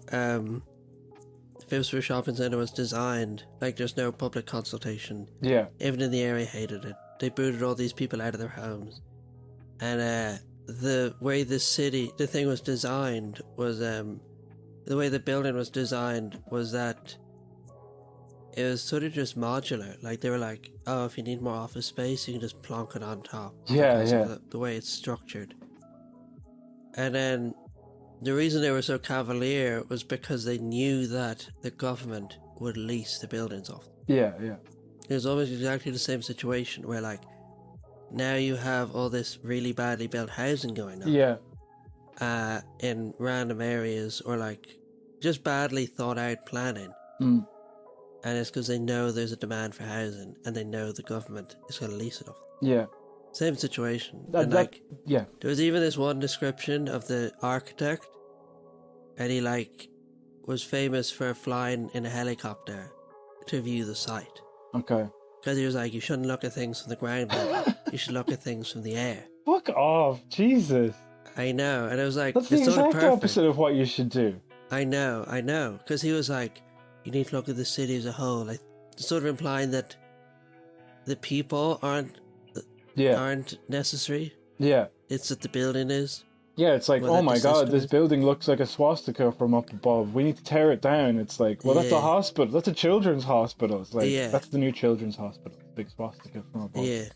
Phibsborough Shopping Centre was designed, like there's no public consultation. Yeah. Everyone in the area hated it. They booted all these people out of their homes. And the way the thing was designed was, the way the building was designed was that it was sort of just modular. Like they were like, oh, if you need more office space, you can just plonk it on top. Yeah, yeah. Of the way it's structured. And then the reason they were so cavalier was because they knew that the government would lease the buildings off. Yeah, yeah. It was almost exactly the same situation where, like, now you have all this really badly built housing going on. Yeah. In random areas, or like just badly thought out planning. Mm. And it's because they know there's a demand for housing and they know the government is going to lease it off. Yeah. Same situation. Yeah. There was even this one description of the architect, and he like was famous for flying in a helicopter to view the site. Okay. Because he was like, you shouldn't look at things from the ground level. You should look at things from the air. Fuck off, Jesus. I know, and it was like, that's the exact opposite of what you should do. I know. Because he was like, you need to look at the city as a whole, like sort of implying that the people aren't necessary. Yeah. It's that the building is. Yeah, it's like, oh my god, this building looks like a swastika from up above. We need to tear it down. It's like, well, that's a hospital. That's a children's hospital. It's like, that's the new children's hospital. Big swastika from above. Yeah.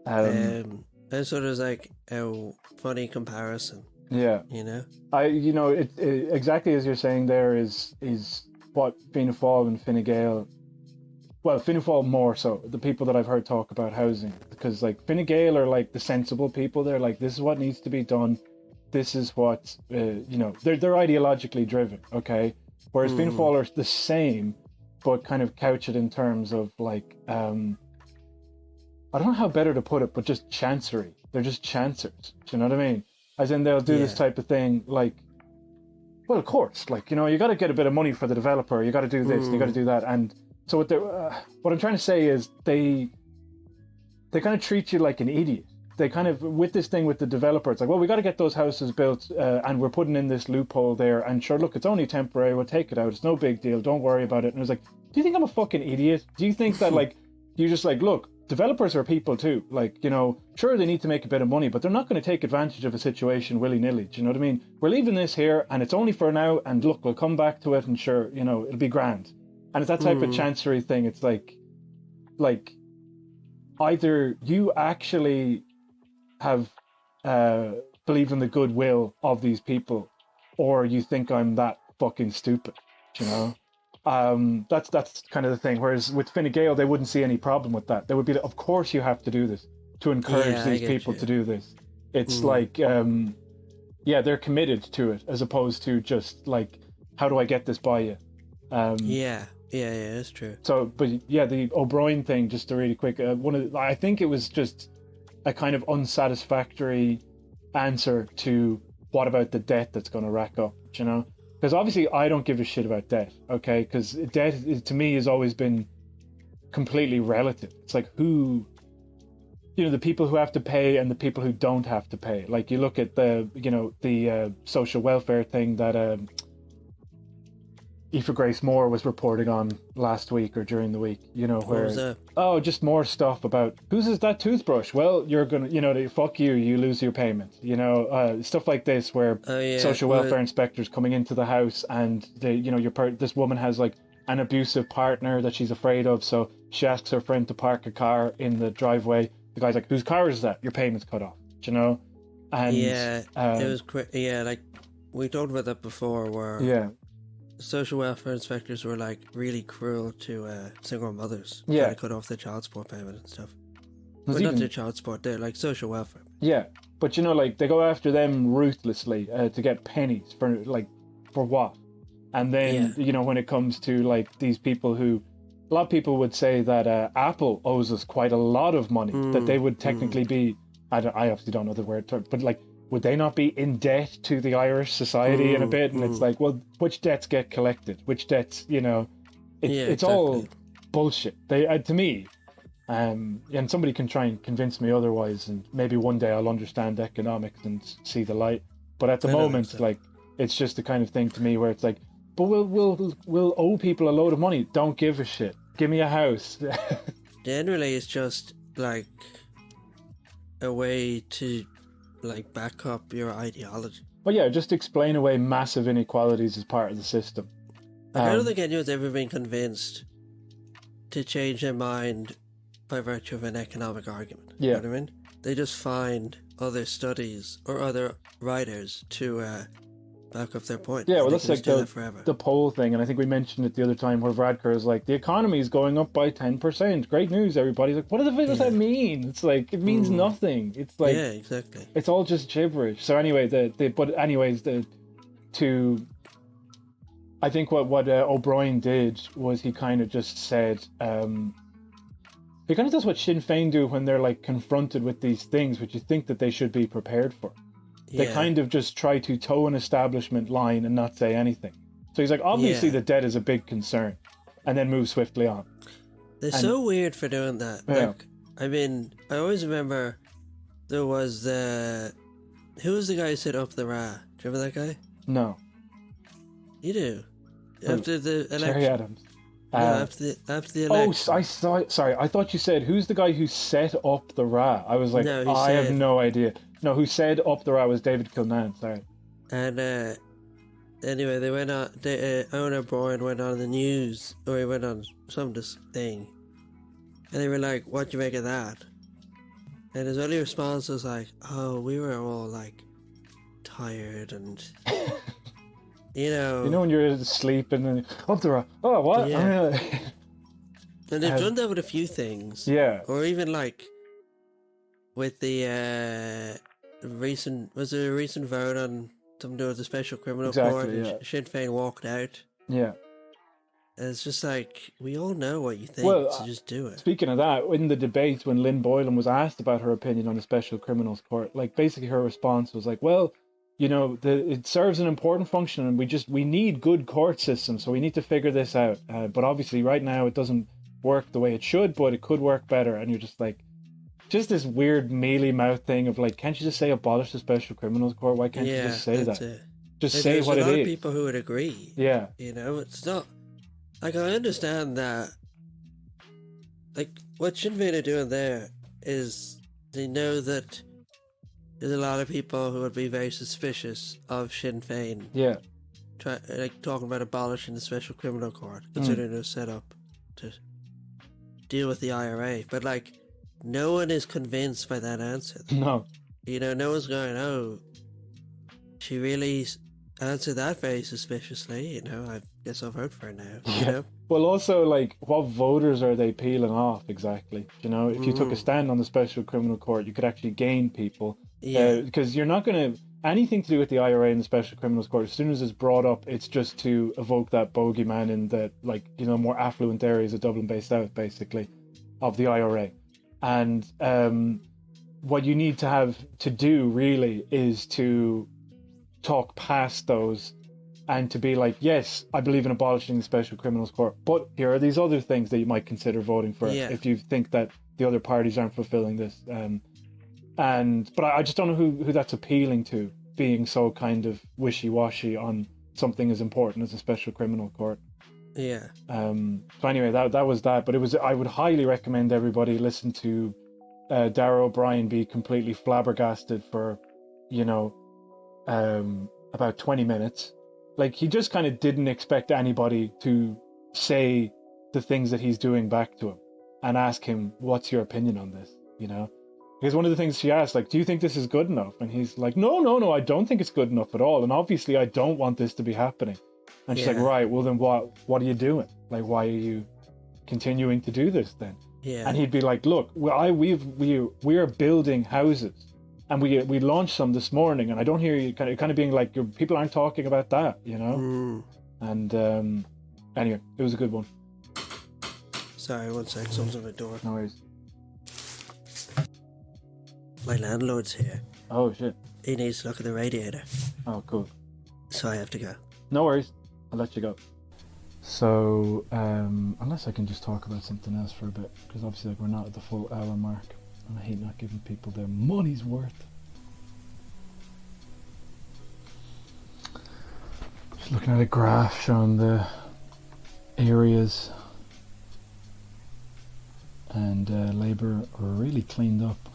And sort of was like a funny comparison. Yeah. You know? It exactly as you're saying there is what Fianna Fáil and Fine Gael, well, Fianna Fáil more so, the people that I've heard talk about housing, because like Fine Gael are like the sensible people. They're like, this is what needs to be done. This is what, they're ideologically driven, okay? Whereas Fianna Fáil are the same, but kind of couch it in terms of like, I don't know how better to put it, but just chancery. They're just chancers. Do you know what I mean? As in they'll do this type of thing like, well, of course, like, you got to get a bit of money for the developer. You got to do this, you got to do that. And so what I'm trying to say is they kind of treat you like an idiot. They kind of, with this thing with the developer, it's like, well, we got to get those houses built and we're putting in this loophole there. And sure, look, it's only temporary. We'll take it out. It's no big deal. Don't worry about it. And it was like, do you think I'm a fucking idiot? Do you think that like, you just like, look, developers are people too. Like, sure, they need to make a bit of money, but they're not going to take advantage of a situation willy-nilly. Do you know what I mean? We're leaving this here and it's only for now. And look, we'll come back to it and sure, it'll be grand. And it's that type of chancery thing. It's like either you actually have believed in the goodwill of these people, or you think I'm that fucking stupid. That's kind of the thing. Whereas with Fine Gael, they wouldn't see any problem with that. They would be like, of course you have to do this to encourage these people to do this. It's like, they're committed to it as opposed to just like, how do I get this by you? Yeah, that's true. So, but yeah, the O'Brien thing, just a really quick, I think it was just a kind of unsatisfactory answer to what about the debt that's going to rack up, Because obviously I don't give a shit about debt, okay? Because debt, to me, has always been completely relative. It's like who, the people who have to pay and the people who don't have to pay. Like you look at the social welfare thing that Aoife Grace Moore was reporting on last week or during the week, where, just more stuff about, whose is that toothbrush? Well, you're going to, fuck you, you lose your payment, stuff like this where social welfare inspectors coming into the house and this woman has like an abusive partner that she's afraid of. So she asks her friend to park a car in the driveway. The guy's like, whose car is that? Your payment's cut off, And it was like we talked about that before where social welfare inspectors were like really cruel to single mothers. Trying to cut off their child support payment and stuff. But not their child support, they're like social welfare. Yeah, but like they go after them ruthlessly to get pennies for what? And then when it comes to like these people who, a lot of people would say that Apple owes us quite a lot of money, that they would technically be I obviously don't know the word, but like, would they not be in debt to the Irish society in a bit? And it's like, well, which debts get collected? Which debts, it's all bullshit. To me, and somebody can try and convince me otherwise, and maybe one day I'll understand economics and see the light. But at the moment, like, it's just the kind of thing to me where it's like, but we'll owe people a load of money. Don't give a shit. Give me a house. Generally, it's just like a way to like back up your ideology. But yeah, just explain away massive inequalities as part of the system. I don't think anyone's ever been convinced to change their mind by virtue of an economic argument. Yeah. You know what I mean? They just find other studies or other writers to back up their point. Yeah, well, that's like the poll thing, and I think we mentioned it the other time where Vradker is like, the economy is going up by 10%. Great news, everybody. Like, what the fuck does that mean? It's like, it means nothing. It's like, yeah, exactly. It's all just gibberish. So anyway, I think what O'Brien did was he kind of just said, he kind of does what Sinn Féin do when they're like confronted with these things which you think that they should be prepared for. They kind of just try to toe an establishment line and not say anything. So he's like, obviously the debt is a big concern, and then move swiftly on. They're so weird for doing that. Yeah. Like, I mean, I always remember there was who was the guy who set up the RA? Do you remember that guy? No. You do. After the election. Terry Adams. No, after the election. Oh, I saw it. Sorry, I thought you said, who's the guy who set up the RA? I was like, No, I have no idea. No, who set up the RA was David Kilnan, sorry. And anyway, they went on, Owen O'Brien went on the news, or he went on some thing, and they were like, what do you make of that? And his only response was like, oh, we were all like tired and... You know when you're asleep and then up the RA. Oh, what? Yeah. And they've done that with a few things. Yeah. Or even like with the recent vote on something to do with the special criminal court, and Sinn Féin walked out. Yeah. And it's just like, we all know what you think, so just do it. Speaking of that, in the debate when Lynn Boylan was asked about her opinion on the special criminals court, like basically her response was like, well, it serves an important function, and we need good court systems, so we need to figure this out. But obviously, right now, it doesn't work the way it should, but it could work better. And you're just like, just this weird mealy mouth thing of like, can't you just say abolish the special criminals court? Why can't you just say that? Just say what it is. There's a lot of people who would agree. Yeah. It's not like, I understand that. Like, what Sinn Féin are doing there is they know that there's a lot of people who would be very suspicious of Sinn Féin. Yeah. Talking about abolishing the special criminal court, considering it was set up to deal with the IRA. But like, no one is convinced by that answer. No. No one's going, oh, she really answered that very suspiciously. I guess I'll vote for her now. Yeah. Well, also, like, what voters are they peeling off exactly? If you took a stand on the special criminal court, you could actually gain people. Yeah. Because you're not going to... Anything to do with the IRA and the special criminals court, as soon as it's brought up, it's just to evoke that bogeyman in the, more affluent areas of Dublin Bay South, basically, of the IRA. And what you need to have to do, really, is to talk past those and to be like, yes, I believe in abolishing the special criminals court, but here are these other things that you might consider voting for if you think that the other parties aren't fulfilling this. But I just don't know who that's appealing to, being so kind of wishy-washy on something as important as a special criminal court. Yeah. So anyway, that was that. But I would highly recommend everybody listen to Darragh O'Brien be completely flabbergasted for, about 20 minutes. Like, he just kind of didn't expect anybody to say the things that he's doing back to him and ask him, what's your opinion on this, Because one of the things she asked, like, do you think this is good enough? And he's like, no, I don't think it's good enough at all. And obviously I don't want this to be happening. And she's like, right, well then what are you doing? Like, why are you continuing to do this then? Yeah. And he'd be like, look, we're building houses. And we launched some this morning, and I don't hear you kind of being like, people aren't talking about that, And anyway, it was a good one. Sorry, one sec, someone's on the door. No worries. My landlord's here. Oh, shit. He needs to look at the radiator. Oh, cool. So I have to go. No worries. I'll let you go. So, unless I can just talk about something else for a bit, because obviously like, we're not at the full hour mark, and I hate not giving people their money's worth. Just looking at a graph showing the areas, and Labour are really cleaned up.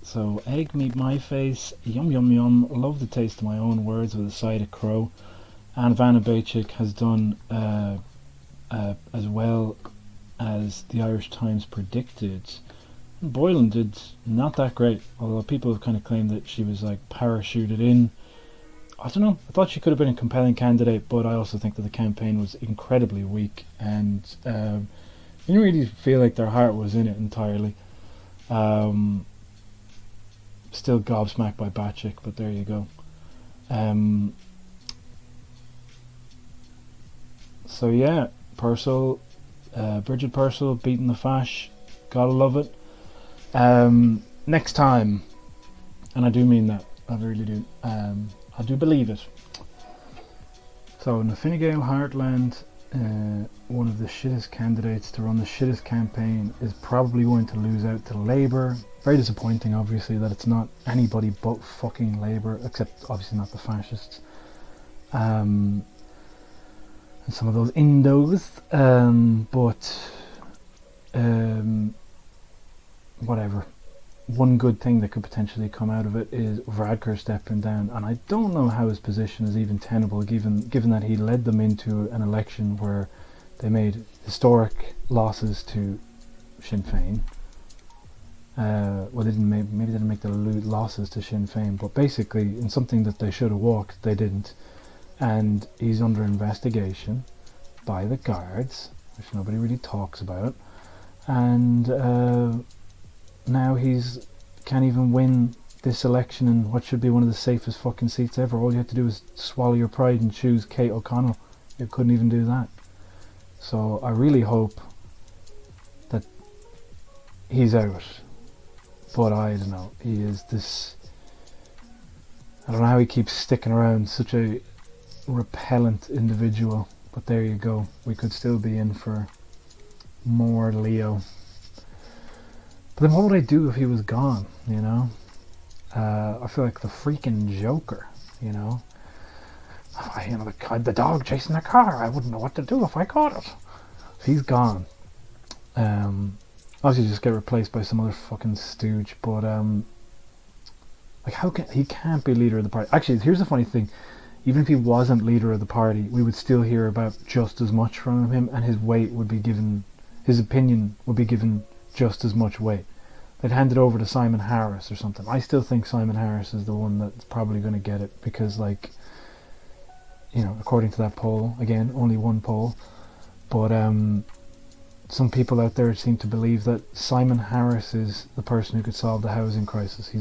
So, egg meat my face, yum yum yum, love the taste of my own words with a side of crow. And Vanna Bajcic has done as well as the Irish Times predicted. Boylan did not that great, although people have kind of claimed that she was like parachuted in. I don't know, I thought she could have been a compelling candidate, but I also think that the campaign was incredibly weak, and you didn't really feel like their heart was in it entirely. Still gobsmacked by Bajcic, but there you go. So yeah, Purcell, Bridget Purcell beating the Fash, gotta love it. Next time, and I do mean that, I really do, I do believe it. So in the Fine Gael heartland, one of the shittest candidates to run the shittest campaign is probably going to lose out to Labour. Very disappointing, obviously, that it's not anybody but fucking Labour, except obviously not the fascists. And some of those Indos, whatever. One good thing that could potentially come out of it is Varadkar stepping down, and I don't know how his position is even tenable, given that he led them into an election where they made historic losses to Sinn Féin. Well, they didn't make the losses to Sinn Féin, but basically in something that they should have walked, they didn't. And he's under investigation by the guards, which nobody really talks about, and now he's can't even win this election in what should be one of the safest fucking seats ever. All you have to do is swallow your pride and choose Kate O'Connell. You couldn't even do that. So I really hope that he's out, but I don't know, he is this, I don't know how he keeps sticking around, such a repellent individual, but there you go. We could still be in for more Leo. But then what would I do if he was gone, you know? I feel like the freaking Joker, you know? The dog chasing the car, I wouldn't know what to do if I caught it. If he's gone, obviously just get replaced by some other fucking stooge, but like he can't be leader of the party. Actually, here's the funny thing. Even if he wasn't leader of the party, we would still hear about just as much from him, and his opinion would be given just as much weight. They'd hand it over to Simon Harris or something. I still think Simon Harris is the one that's probably going to get it, because, like, you know, according to that poll, again, only one poll, but some people out there seem to believe that Simon Harris is the person who could solve the housing crisis.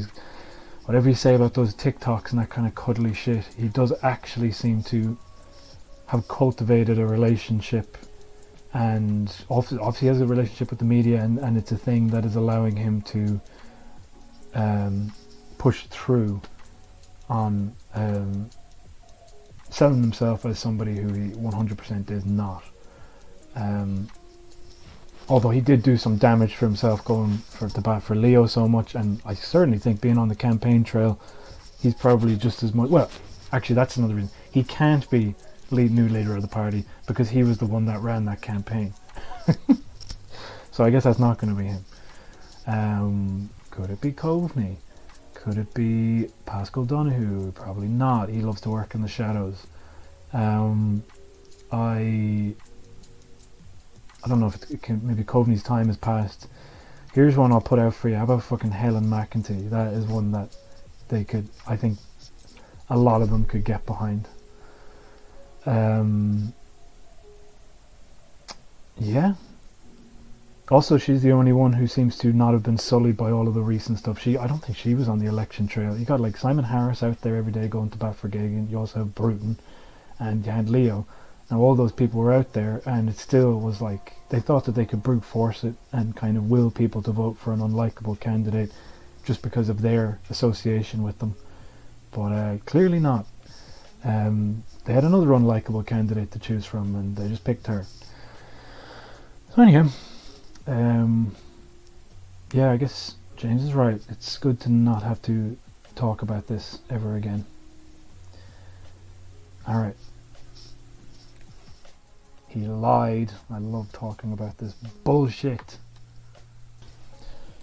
Whatever you say about those TikToks and that kind of cuddly shit, he does actually seem to have cultivated a relationship, and obviously has a relationship with the media, and it's a thing that is allowing him to push through on selling himself as somebody who he 100% is not. Although he did do some damage for himself going to bat for Leo so much, and I certainly think being on the campaign trail, he's probably just as much. Well, actually, that's another reason. He can't be new leader of the party because he was the one that ran that campaign. So I guess that's not going to be him. Could it be Coveney? Could it be Pascal Donoghue? Probably not. He loves to work in the shadows. I don't know if maybe Coveney's time has passed. Here's one I'll put out for you. How about fucking Helen McEntee? That is one that they could, I think, a lot of them could get behind. Yeah. Also, she's the only one who seems to not have been sullied by all of the recent stuff. I don't think she was on the election trail. You got like Simon Harris out there every day going to bat for Gagan. You also have Bruton, and you had Leo. Now all those people were out there, and it still was like they thought that they could brute force it and kind of will people to vote for an unlikable candidate, just because of their association with them. But clearly not. They had another unlikable candidate to choose from, and they just picked her. So anyhow, yeah, I guess James is right. It's good to not have to talk about this ever again. Alright. He lied. I love talking about this bullshit.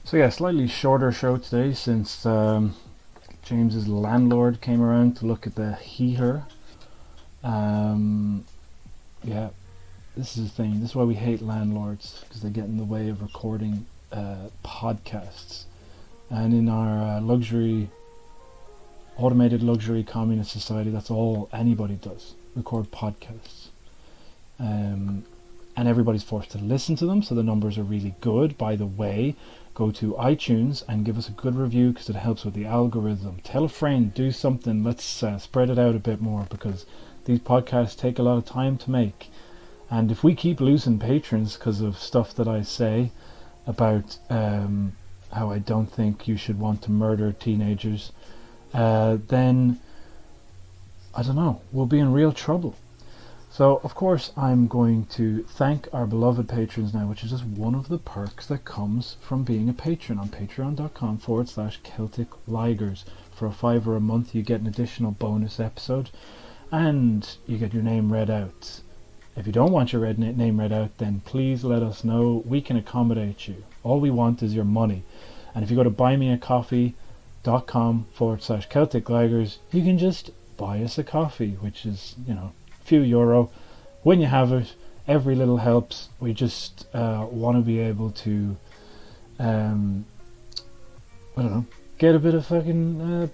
So yeah, slightly shorter show today since James's landlord came around to look at the heater. Yeah, this is the thing. This is why we hate landlords, because they get in the way of recording podcasts. And in our automated luxury communist society, that's all anybody does, record podcasts. And everybody's forced to listen to them, so the numbers are really good. By the way, go to iTunes and give us a good review, because it helps with the algorithm. Tell a friend, do something, let's spread it out a bit more, because these podcasts take a lot of time to make. And if we keep losing patrons because of stuff that I say about how I don't think you should want to murder teenagers, then I don't know, we'll be in real trouble. So of course I'm going to thank our beloved patrons now, which is just one of the perks that comes from being a patron on patreon.com/Celtic Ligers. For $5 a month you get an additional bonus episode and you get your name read out. If you don't want your name read out, then please let us know. We can accommodate you. All we want is your money. And if you go to buymeacoffee.com/Celtic Ligers, you can just buy us a coffee, which is, a few euro. When you have it, every little helps. We just want to be able to, get a bit of fucking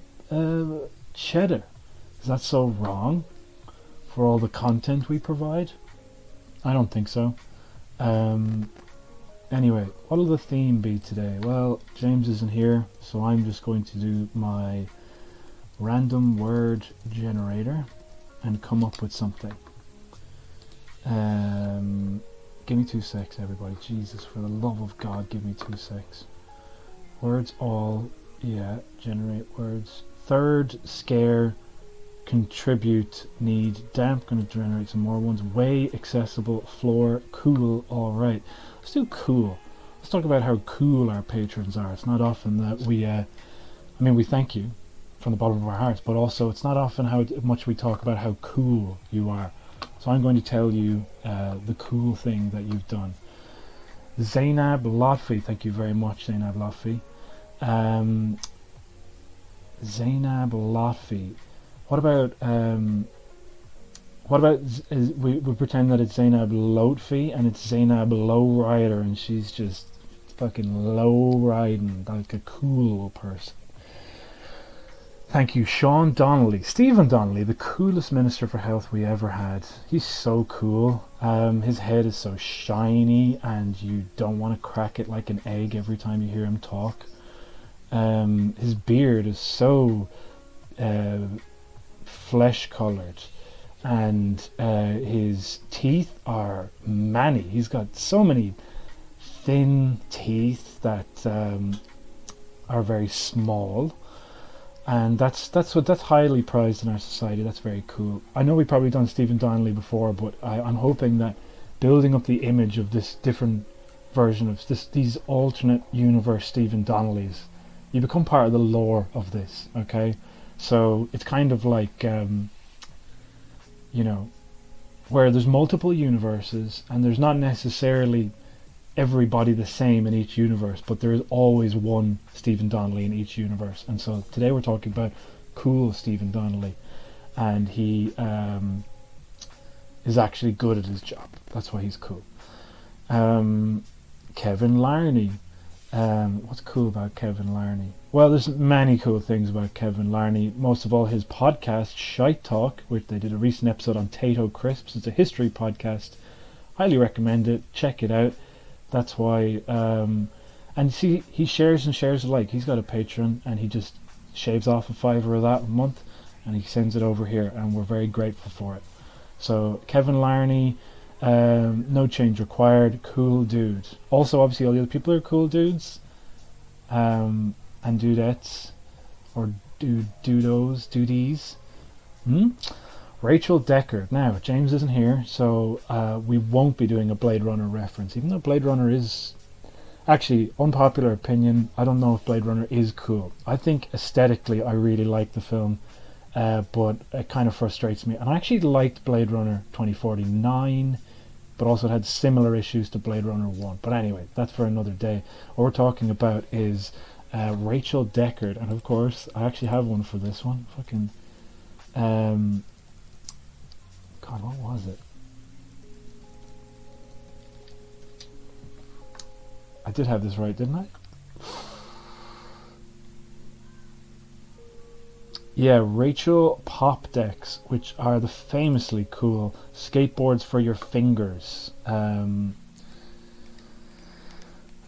cheddar. Is that so wrong for all the content we provide? I don't think so. Anyway, what'll the theme be today? Well, James isn't here, so I'm just going to do my random word generator and come up with something. Give me 2 secs, everybody. Jesus, for the love of God, give me 2 secs. Words all, yeah, generate words. Third, scare, contribute, need, damp, going to generate some more ones. Way, accessible, floor, cool, alright. Let's do cool. Let's talk about how cool our patrons are. It's not often that we thank you from the bottom of our hearts, but also it's not often how much we talk about how cool you are. So I'm going to tell you the cool thing that you've done. Zainab Lotfi, thank you very much, Zainab Lotfi. Zainab Lotfi. What about we pretend that it's Zainab Lotfi and it's Zainab Lowrider and she's just fucking low riding like a cool person. Thank you, Sean Donnelly. Stephen Donnelly, the coolest Minister for Health we ever had. He's so cool. His head is so shiny and you don't want to crack it like an egg every time you hear him talk. His beard is so flesh coloured and his teeth are many. He's got so many thin teeth that are very small. And that's highly prized in our society. That's very cool. I know we've probably done Stephen Donnelly before, but I'm hoping that building up the image of this different version of these alternate universe Stephen Donnellys, you become part of the lore of this, okay? So it's kind of like, where there's multiple universes and there's not necessarily everybody the same in each universe, but there is always one Stephen Donnelly in each universe. And so today we're talking about cool Stephen Donnelly, and he is actually good at his job. That's why he's cool. Kevin Larney. What's cool about Kevin Larney? Well, there's many cool things about Kevin Larney. Most of all, his podcast, Shite Talk, which they did a recent episode on Tato Crisps. It's a history podcast. Highly recommend it. Check it out. That's why, and see, he shares and shares alike. He's got a Patreon, and he just shaves off $5 of that a month, and he sends it over here, and we're very grateful for it. So, Kevin Larney, no change required, cool dude. Also, obviously, all the other people are cool dudes. and dudettes, or duties. Rachel Deckard. Now, James isn't here, so we won't be doing a Blade Runner reference, even though Blade Runner is... Actually, unpopular opinion, I don't know if Blade Runner is cool. I think aesthetically I really like the film, but it kind of frustrates me. And I actually liked Blade Runner 2049, but also it had similar issues to Blade Runner 1. But anyway, that's for another day. What we're talking about is Rachel Deckard, and of course, I actually have one for this one. Fucking... God, what was it? I did have this right, didn't I? Yeah, Rachel Pop Decks, which are the famously cool skateboards for your fingers. You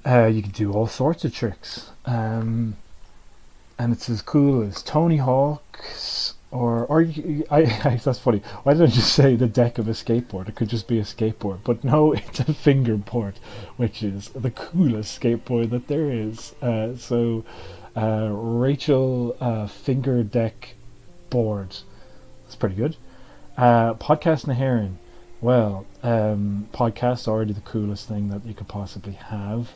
can do all sorts of tricks. And it's as cool as Tony Hawk's, that's funny. Why did I just say the deck of a skateboard? It could just be a skateboard, but no, it's a fingerboard, which is the coolest skateboard that there is. Rachel finger deck board. That's pretty good. Podcast Naharan. Well, podcast's already the coolest thing that you could possibly have.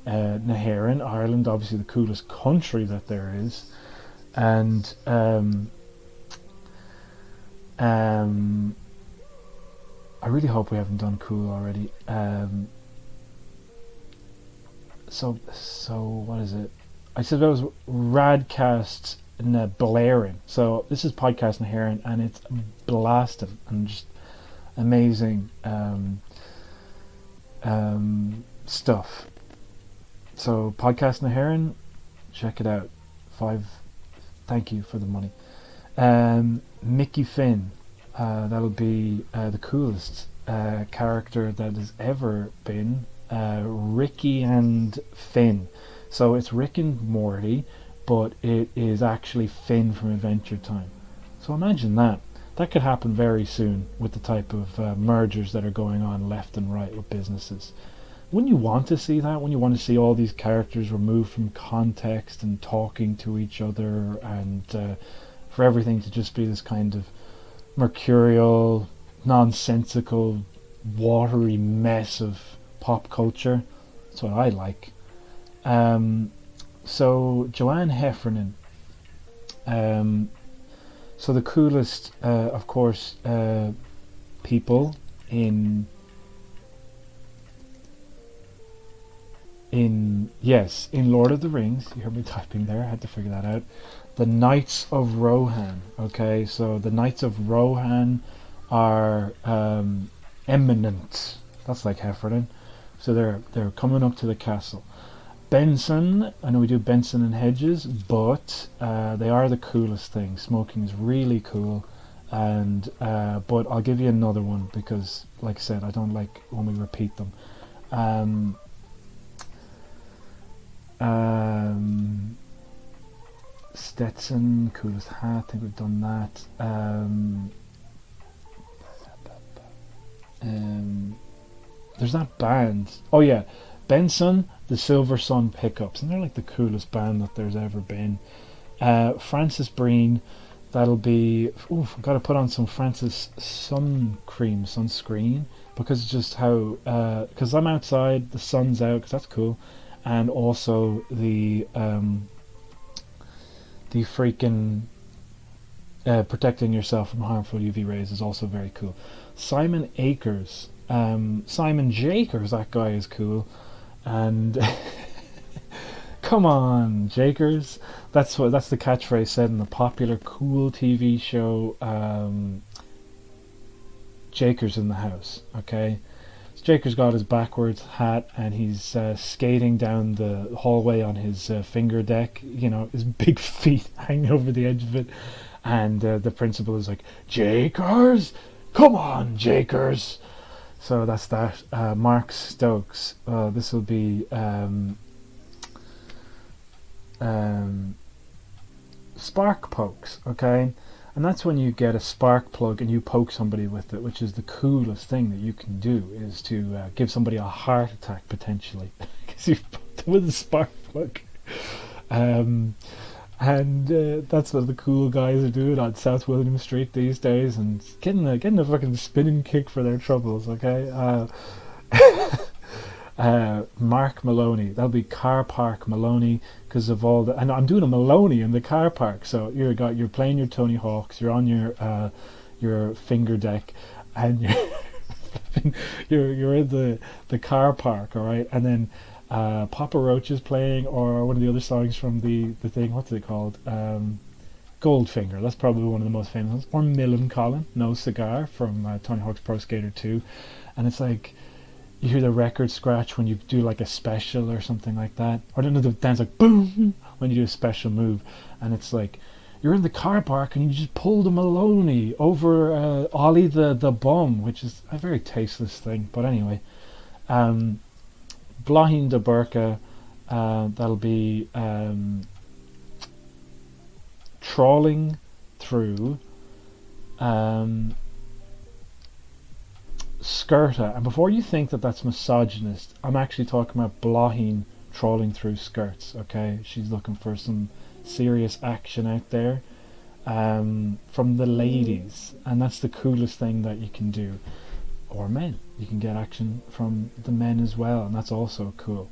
Naharan, Ireland, obviously the coolest country that there is, and I really hope we haven't done cool already. So what is it? I suppose Radcast Blaring. So this is Podcast Naharan, and it's blasting and just amazing stuff. So Podcast Naharan, check it out. 5. Thank you for the money. Mickey Finn, that'll be the coolest character that has ever been. Ricky and Finn. So it's Rick and Morty, but it is actually Finn from Adventure Time. So imagine that. That could happen very soon with the type of mergers that are going on left and right with businesses. Wouldn't you want to see that? Wouldn't you want to see all these characters removed from context and talking to each other, and for everything to just be this kind of mercurial, nonsensical, watery mess of pop culture? That's what I like. So Joanne Heffernan. So the coolest, of course, people in Lord of the Rings. You heard me typing there, I had to figure that out. The Knights of Rohan. Okay, so the Knights of Rohan are eminent. That's like Heffernan. So they're coming up to the castle. Benson, I know we do Benson and Hedges, but they are the coolest thing. Smoking is really cool, and but I'll give you another one because, like I said, I don't like when we repeat them. Stetson, coolest hat. I think we've done that. There's that band. Oh yeah, Benson, the Silver Sun Pickups, and they're like the coolest band that there's ever been. Francis Breen, that'll be. I've got to put on some Francis sunscreen, because it's just how. Because I'm outside, the sun's out, because that's cool, and also the freaking protecting yourself from harmful UV rays is also very cool. Simon Akers, Simon Jakers, that guy is cool, and come on, Jakers. That's the catchphrase said in the popular cool TV show Jakers in the House. Okay, so Jakers got his backwards hat and he's skating down the hallway on his finger deck. You know, his big feet hanging over the edge of it, and the principal is like, "Jakers, come on, Jakers." So that's that. Mark Stokes. This will be spark pokes, okay? And that's when you get a spark plug and you poke somebody with it, which is the coolest thing that you can do, is to give somebody a heart attack potentially because you've poked them with a spark plug. And that's what the cool guys are doing on South William Street these days, and getting a fucking spinning kick for their troubles. Okay. Mark Maloney. That'll be Car Park Maloney because of all the. And I'm doing a Maloney in the car park. So you're playing your Tony Hawks. You're on your finger deck, and you're in the car park. All right, and then Papa Roach is playing, or one of the other songs from the thing. What's it called? Goldfinger. That's probably one of the most famous ones. Or Millencolin, No Cigar from Tony Hawk's Pro Skater 2, and it's like. You hear the record scratch when you do like a special or something like that. Or then the dance like boom when you do a special move. And it's like you're in the car park and you just pull the Maloney over Ollie the Bum, which is a very tasteless thing. But anyway, Blahin de Burka, that'll be trawling through Skirta. And before you think that that's misogynist, I'm actually talking about Blahin trawling through skirts. Okay, she's looking for some serious action out there from the ladies, and that's the coolest thing that you can do. Or men, you can get action from the men as well, and that's also cool.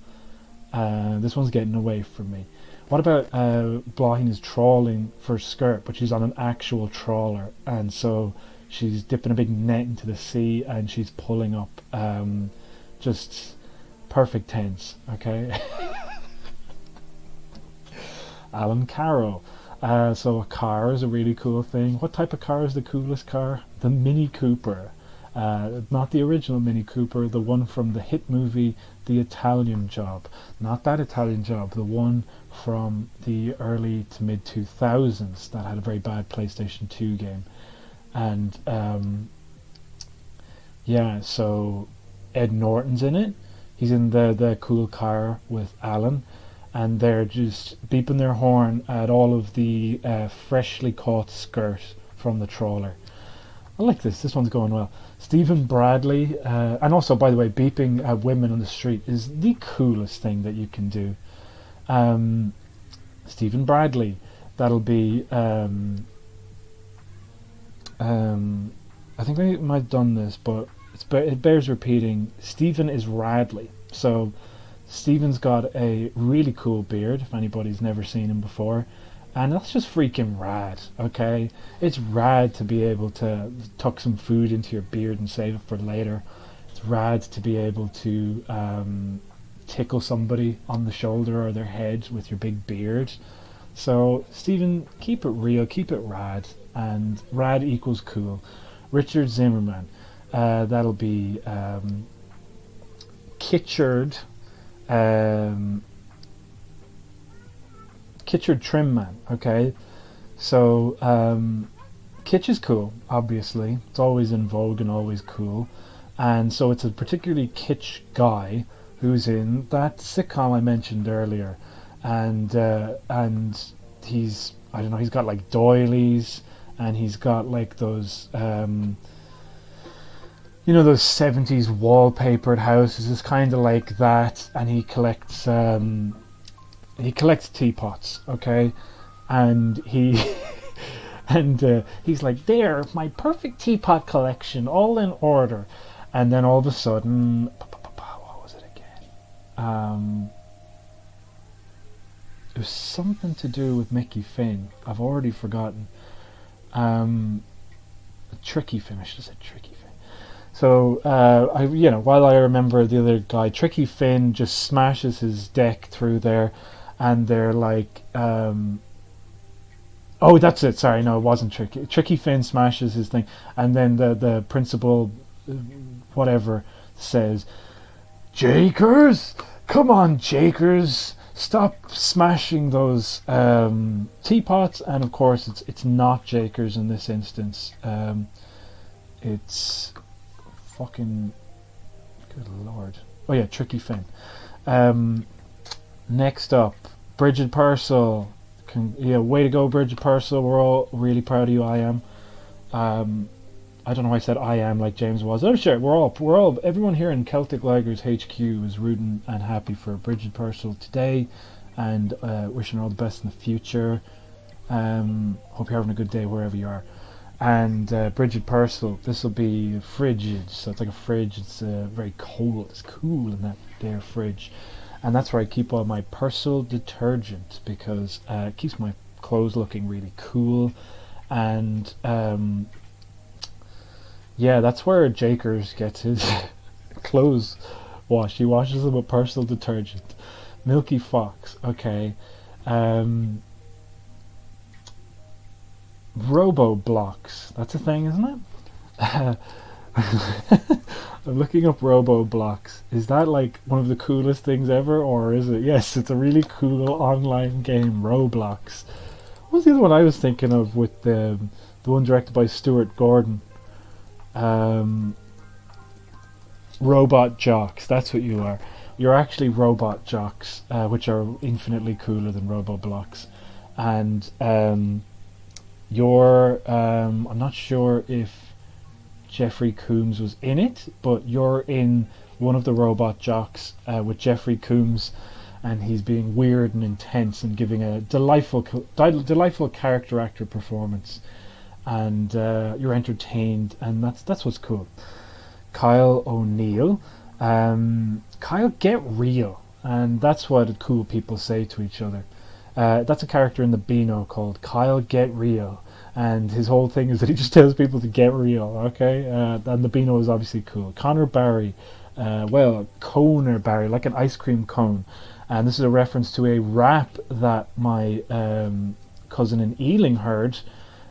This one's getting away from me. What about Blahin is trawling for skirt, but she's on an actual trawler, and so she's dipping a big net into the sea and she's pulling up. Just perfect tense, okay? Alan Carroll. So a car is a really cool thing. What type of car is the coolest car? The Mini Cooper. Not the original Mini Cooper, the one from the hit movie The Italian Job. Not that Italian Job, the one from the early to mid 2000s that had a very bad PlayStation 2 game. And so Ed Norton's in it. He's in the cool car with Alan, and they're just beeping their horn at all of the freshly caught skirt from the trawler. I like this. This one's going well. Stephen Bradley, and also, by the way, beeping at women on the street is the coolest thing that you can do. Stephen Bradley. That'll be. I think I might have done this, but it bears repeating. Stephen is Radley. So Stephen's got a really cool beard, if anybody's never seen him before. And that's just freaking rad, okay? It's rad to be able to tuck some food into your beard and save it for later. It's rad to be able to tickle somebody on the shoulder or their head with your big beard. So, Stephen, keep it real, keep it rad. And rad equals cool. Richard Zimmerman, that'll be Kitchard Trimman. Okay, so kitsch is cool, obviously. It's always in vogue and always cool, and so it's a particularly kitsch guy who's in that sitcom I mentioned earlier, and he's, I don't know, he's got like doilies. And he's got like those, those 70s wallpapered houses. It's kind of like that. And he collects teapots, okay? And he, he's like, there, my perfect teapot collection, all in order. And then all of a sudden, what was it again? It was something to do with Mickey Finn. I've already forgotten. Tricky Finn. I should have said Tricky Finn. So, while I remember the other guy, Tricky Finn just smashes his deck through there, and they're like, oh, that's it. Sorry, no, it wasn't Tricky. Tricky Finn smashes his thing, and then the principal, whatever, says, Jakers, come on, Jakers. Stop smashing those teapots, and of course it's not Jakers in this instance. It's fucking, good lord. Oh yeah, Tricky Finn. Next up, Bridget Purcell. Way to go, Bridget Purcell. We're all really proud of you. I am. I don't know why I said I am like James was. Oh sure, we're all everyone here in Celtic Ligers HQ is rooting and happy for Bridget Purcell today, and wishing her all the best in the future. Hope you're having a good day wherever you are. And Bridget Purcell, this will be frigid, so it's like a fridge. It's very cold. It's cool in that there fridge, and that's where I keep all my Purcell detergent, because it keeps my clothes looking really cool. And yeah, that's where Jakers gets his clothes washed. He washes them with Purcell detergent. Milky Fox, okay. Robo-blocks, that's a thing, isn't it? I'm looking up Robo-blocks. Is that like one of the coolest things ever, or is it? Yes, it's a really cool online game, Roblox. What was the other one I was thinking of, with the one directed by Stuart Gordon? Robot Jocks, that's what you are. You're actually Robot Jocks, which are infinitely cooler than Robo-blocks. And you're, I'm not sure if Jeffrey Combs was in it, but you're in one of the Robot Jocks with Jeffrey Combs, and he's being weird and intense and giving a delightful character actor performance, and you're entertained, and that's what's cool. Kyle O'Neill, Kyle, get real, and that's what cool people say to each other. That's a character in the Beano called Kyle Get Real, and his whole thing is that he just tells people to get real, okay? And the Beano is obviously cool. Connor Barry, Coner Barry, like an ice cream cone. And this is a reference to a rap that my cousin in Ealing heard,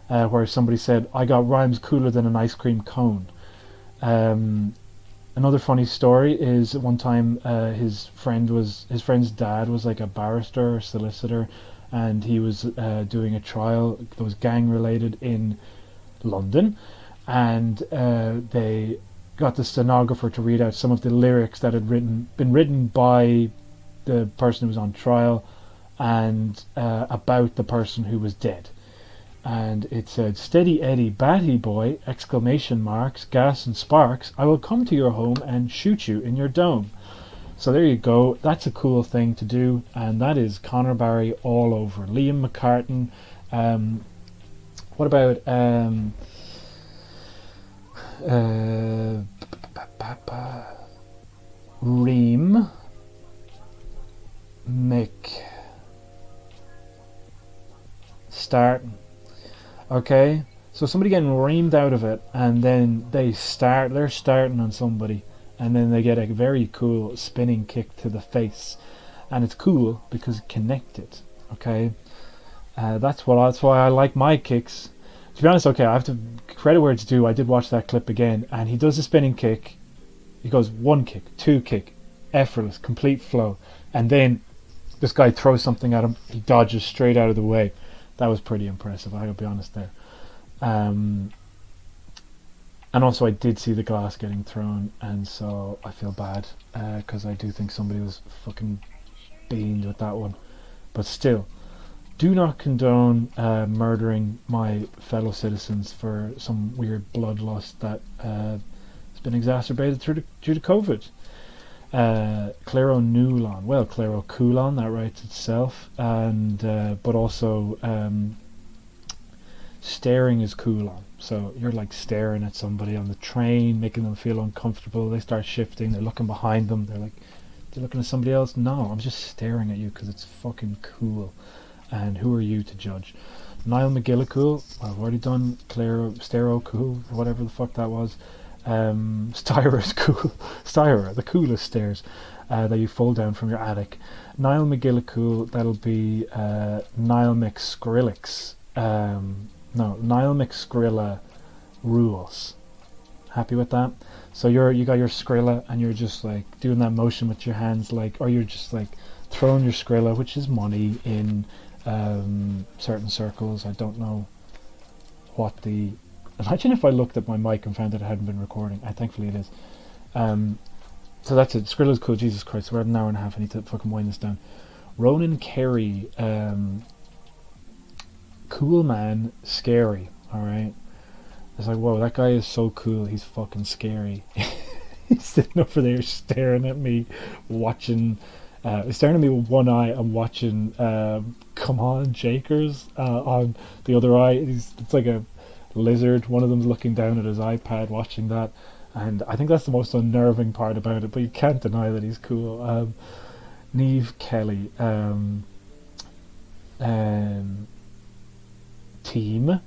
where somebody said, "I got rhymes cooler than an ice cream cone." Another funny story is one time his friend's dad was like a barrister or solicitor, and he was doing a trial that was gang related in London, and they got the stenographer to read out some of the lyrics that had been written by the person who was on trial, and about the person who was dead. And it said, "Steady Eddie, batty boy, exclamation marks, gas and sparks, I will come to your home and shoot you in your dome." So there you go, that's a cool thing to do, and that is Conor Barry all over. Liam McCartan, what about Reem McStarton. Okay, so somebody getting reamed out of it, and then they're starting on somebody, and then they get a very cool spinning kick to the face, and it's cool because it connected. Okay, that's why I like my kicks. To be honest, okay, I have to credit where it's due. I did watch that clip again, and he does a spinning kick. He goes one kick, two kick, effortless, complete flow, and then this guy throws something at him. He dodges straight out of the way. That was pretty impressive, I gotta be honest there. And also I did see the glass getting thrown, and so I feel bad, because I do think somebody was fucking beamed with that one. But still, do not condone murdering my fellow citizens for some weird bloodlust that has been exacerbated due to COVID. Claro Nulon, well, Claro Coulon, that writes itself, and but also staring is Coulon. So you're like staring at somebody on the train, making them feel uncomfortable. They start shifting, they're looking behind them, they're looking at somebody else. No, I'm just staring at you because it's fucking cool, and who are you to judge? Niall McGillicool, well, I've already done Claro Stero Cool, whatever the fuck that was. Styra is cool. Styra, the coolest stairs that you fall down from your attic. Niall McGillicool, that'll be Niall McSkrillex. Niall McSkrilla rules. Happy with that? So you got your Skrilla, and you're just like doing that motion with your hands, like, or you're just like throwing your Skrilla, which is money in certain circles. I don't know what the. Imagine if I looked at my mic and found that it hadn't been recording. Thankfully it is. So that's it. Skrilla's cool. Jesus Christ, we're at an hour and a half. I need to fucking wind this down. Ronan Carey, cool man, scary. Alright. It's like, whoa, that guy is so cool, he's fucking scary. He's sitting over there staring at me, watching It's staring at me with one eye. I'm watching Come On Jakers on the other eye. It's like a lizard. One of them's looking down at his iPad watching that. And I think that's the most unnerving part about it, but you can't deny that he's cool. Niamh Kelly. Team.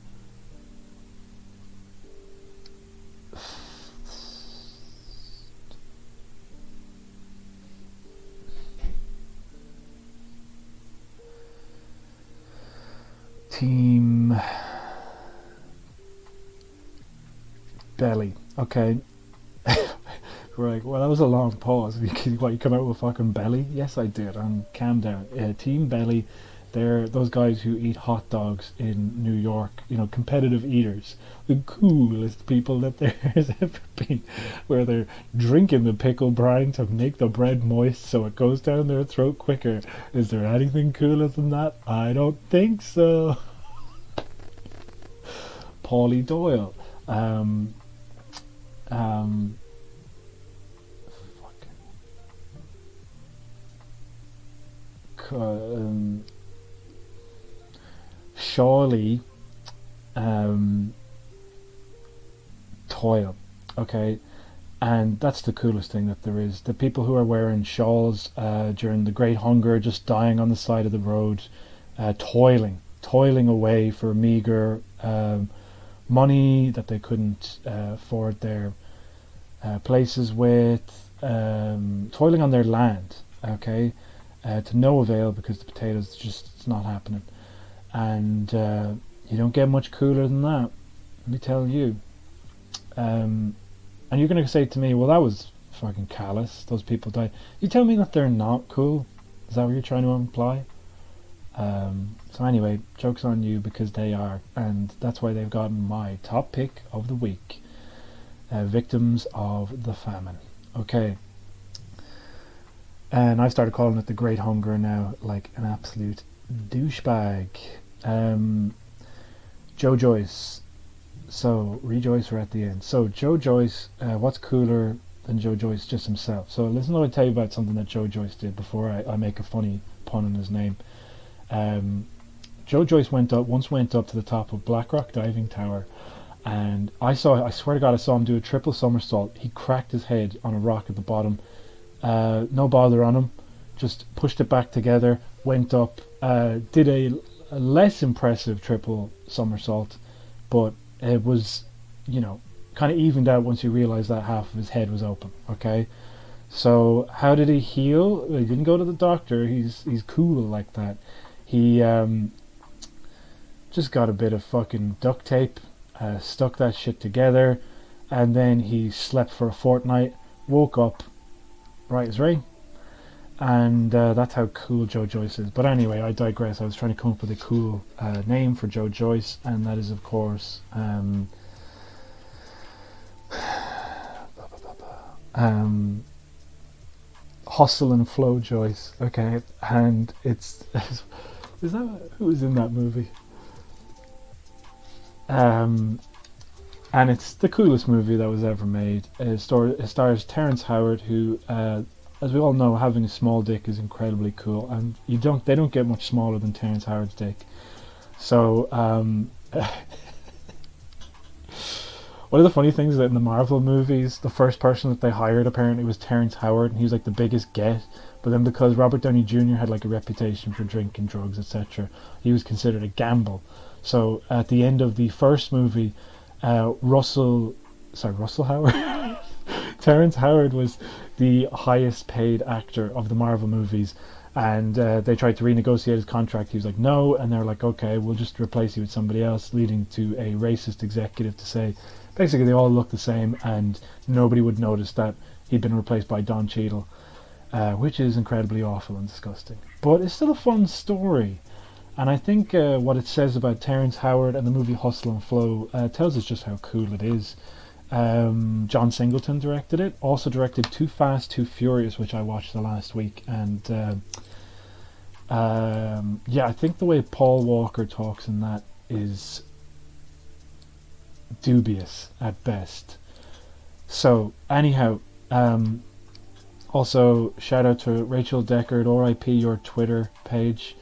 Team Belly. Okay. Right. Well, that was a long pause. What, you come out with fucking Belly? Yes, I did. Calm down. Team Belly. They're those guys who eat hot dogs in New York. You know, competitive eaters. The coolest people that there has ever been. Where they're drinking the pickle brine to make the bread moist so it goes down their throat quicker. Is there anything cooler than that? I don't think so. Paulie Doyle. Shawley Toyle, okay, and that's the coolest thing that there is. The people who are wearing shawls during the Great Hunger, just dying on the side of the road, toiling away for meager money that they couldn't afford their places with, toiling on their land, okay, to no avail because the potatoes it's not happening. And you don't get much cooler than that, let me tell you. And you're going to say to me, well, that was fucking callous, those people died. You tell me that they're not cool? Is that what you're trying to imply? So anyway, joke's on you because they are, and that's why they've gotten my top pick of the week. Victims of the famine. Okay. And I've started calling it the Great Hunger now, like an absolute douchebag. Joe Joyce. So, rejoice we're at the end. So, Joe Joyce, what's cooler than Joe Joyce just himself? So, listen, I'll tell you about something that Joe Joyce did before I make a funny pun on his name. Joe Joyce once went up to the top of Blackrock Diving Tower, and I swear to God, I saw him do a triple somersault. He cracked his head on a rock at the bottom. No bother on him, just pushed it back together, went up, did a less impressive triple somersault, but it was, kind of evened out once you realised that half of his head was open, okay? So how did he heal? He didn't go to the doctor. He's cool like that. He just got a bit of fucking duct tape, stuck that shit together, and then he slept for a fortnight, woke up right as rain, and that's how cool Joe Joyce is. But anyway, I digress. I was trying to come up with a cool name for Joe Joyce, and that is, of course, Hustle and Flow Joyce. Okay, and it's is that who was in that movie? And it's the coolest movie that was ever made. It stars Terrence Howard, who, as we all know, having a small dick is incredibly cool, and they don't get much smaller than Terrence Howard's dick. So, one of the funny things is that in the Marvel movies, the first person that they hired apparently was Terrence Howard, and he was like the biggest get. But then because Robert Downey Jr. had like a reputation for drinking, drugs, etc., he was considered a gamble. So at the end of the first movie, Russell Howard, Terrence Howard was the highest paid actor of the Marvel movies, and they tried to renegotiate his contract. He was like, no, and they're like, okay, we'll just replace you with somebody else, leading to a racist executive to say, basically they all look the same, and nobody would notice that he'd been replaced by Don Cheadle, which is incredibly awful and disgusting. But it's still a fun story. And I think what it says about Terrence Howard and the movie Hustle and Flow tells us just how cool it is. John Singleton directed it. Also directed Too Fast, Too Furious, which I watched the last week. And I think the way Paul Walker talks in that is dubious at best. So anyhow, Also, shout out to Rachel Deckard, RIP your Twitter page.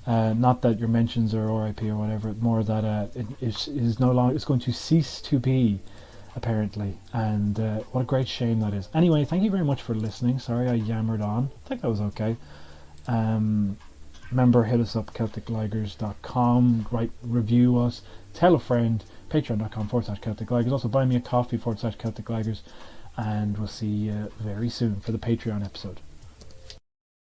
Not that your mentions are RIP or whatever, more that it is no longer, it's going to cease to be, apparently. And what a great shame that is. Anyway, thank you very much for listening. Sorry I yammered on. I think that was okay. Remember, hit us up, CelticLigers.com, write, review us, tell a friend, patreon.com/CelticLigers. Also buy me a coffee /CelticLigers. And we'll see you very soon for the Patreon episode.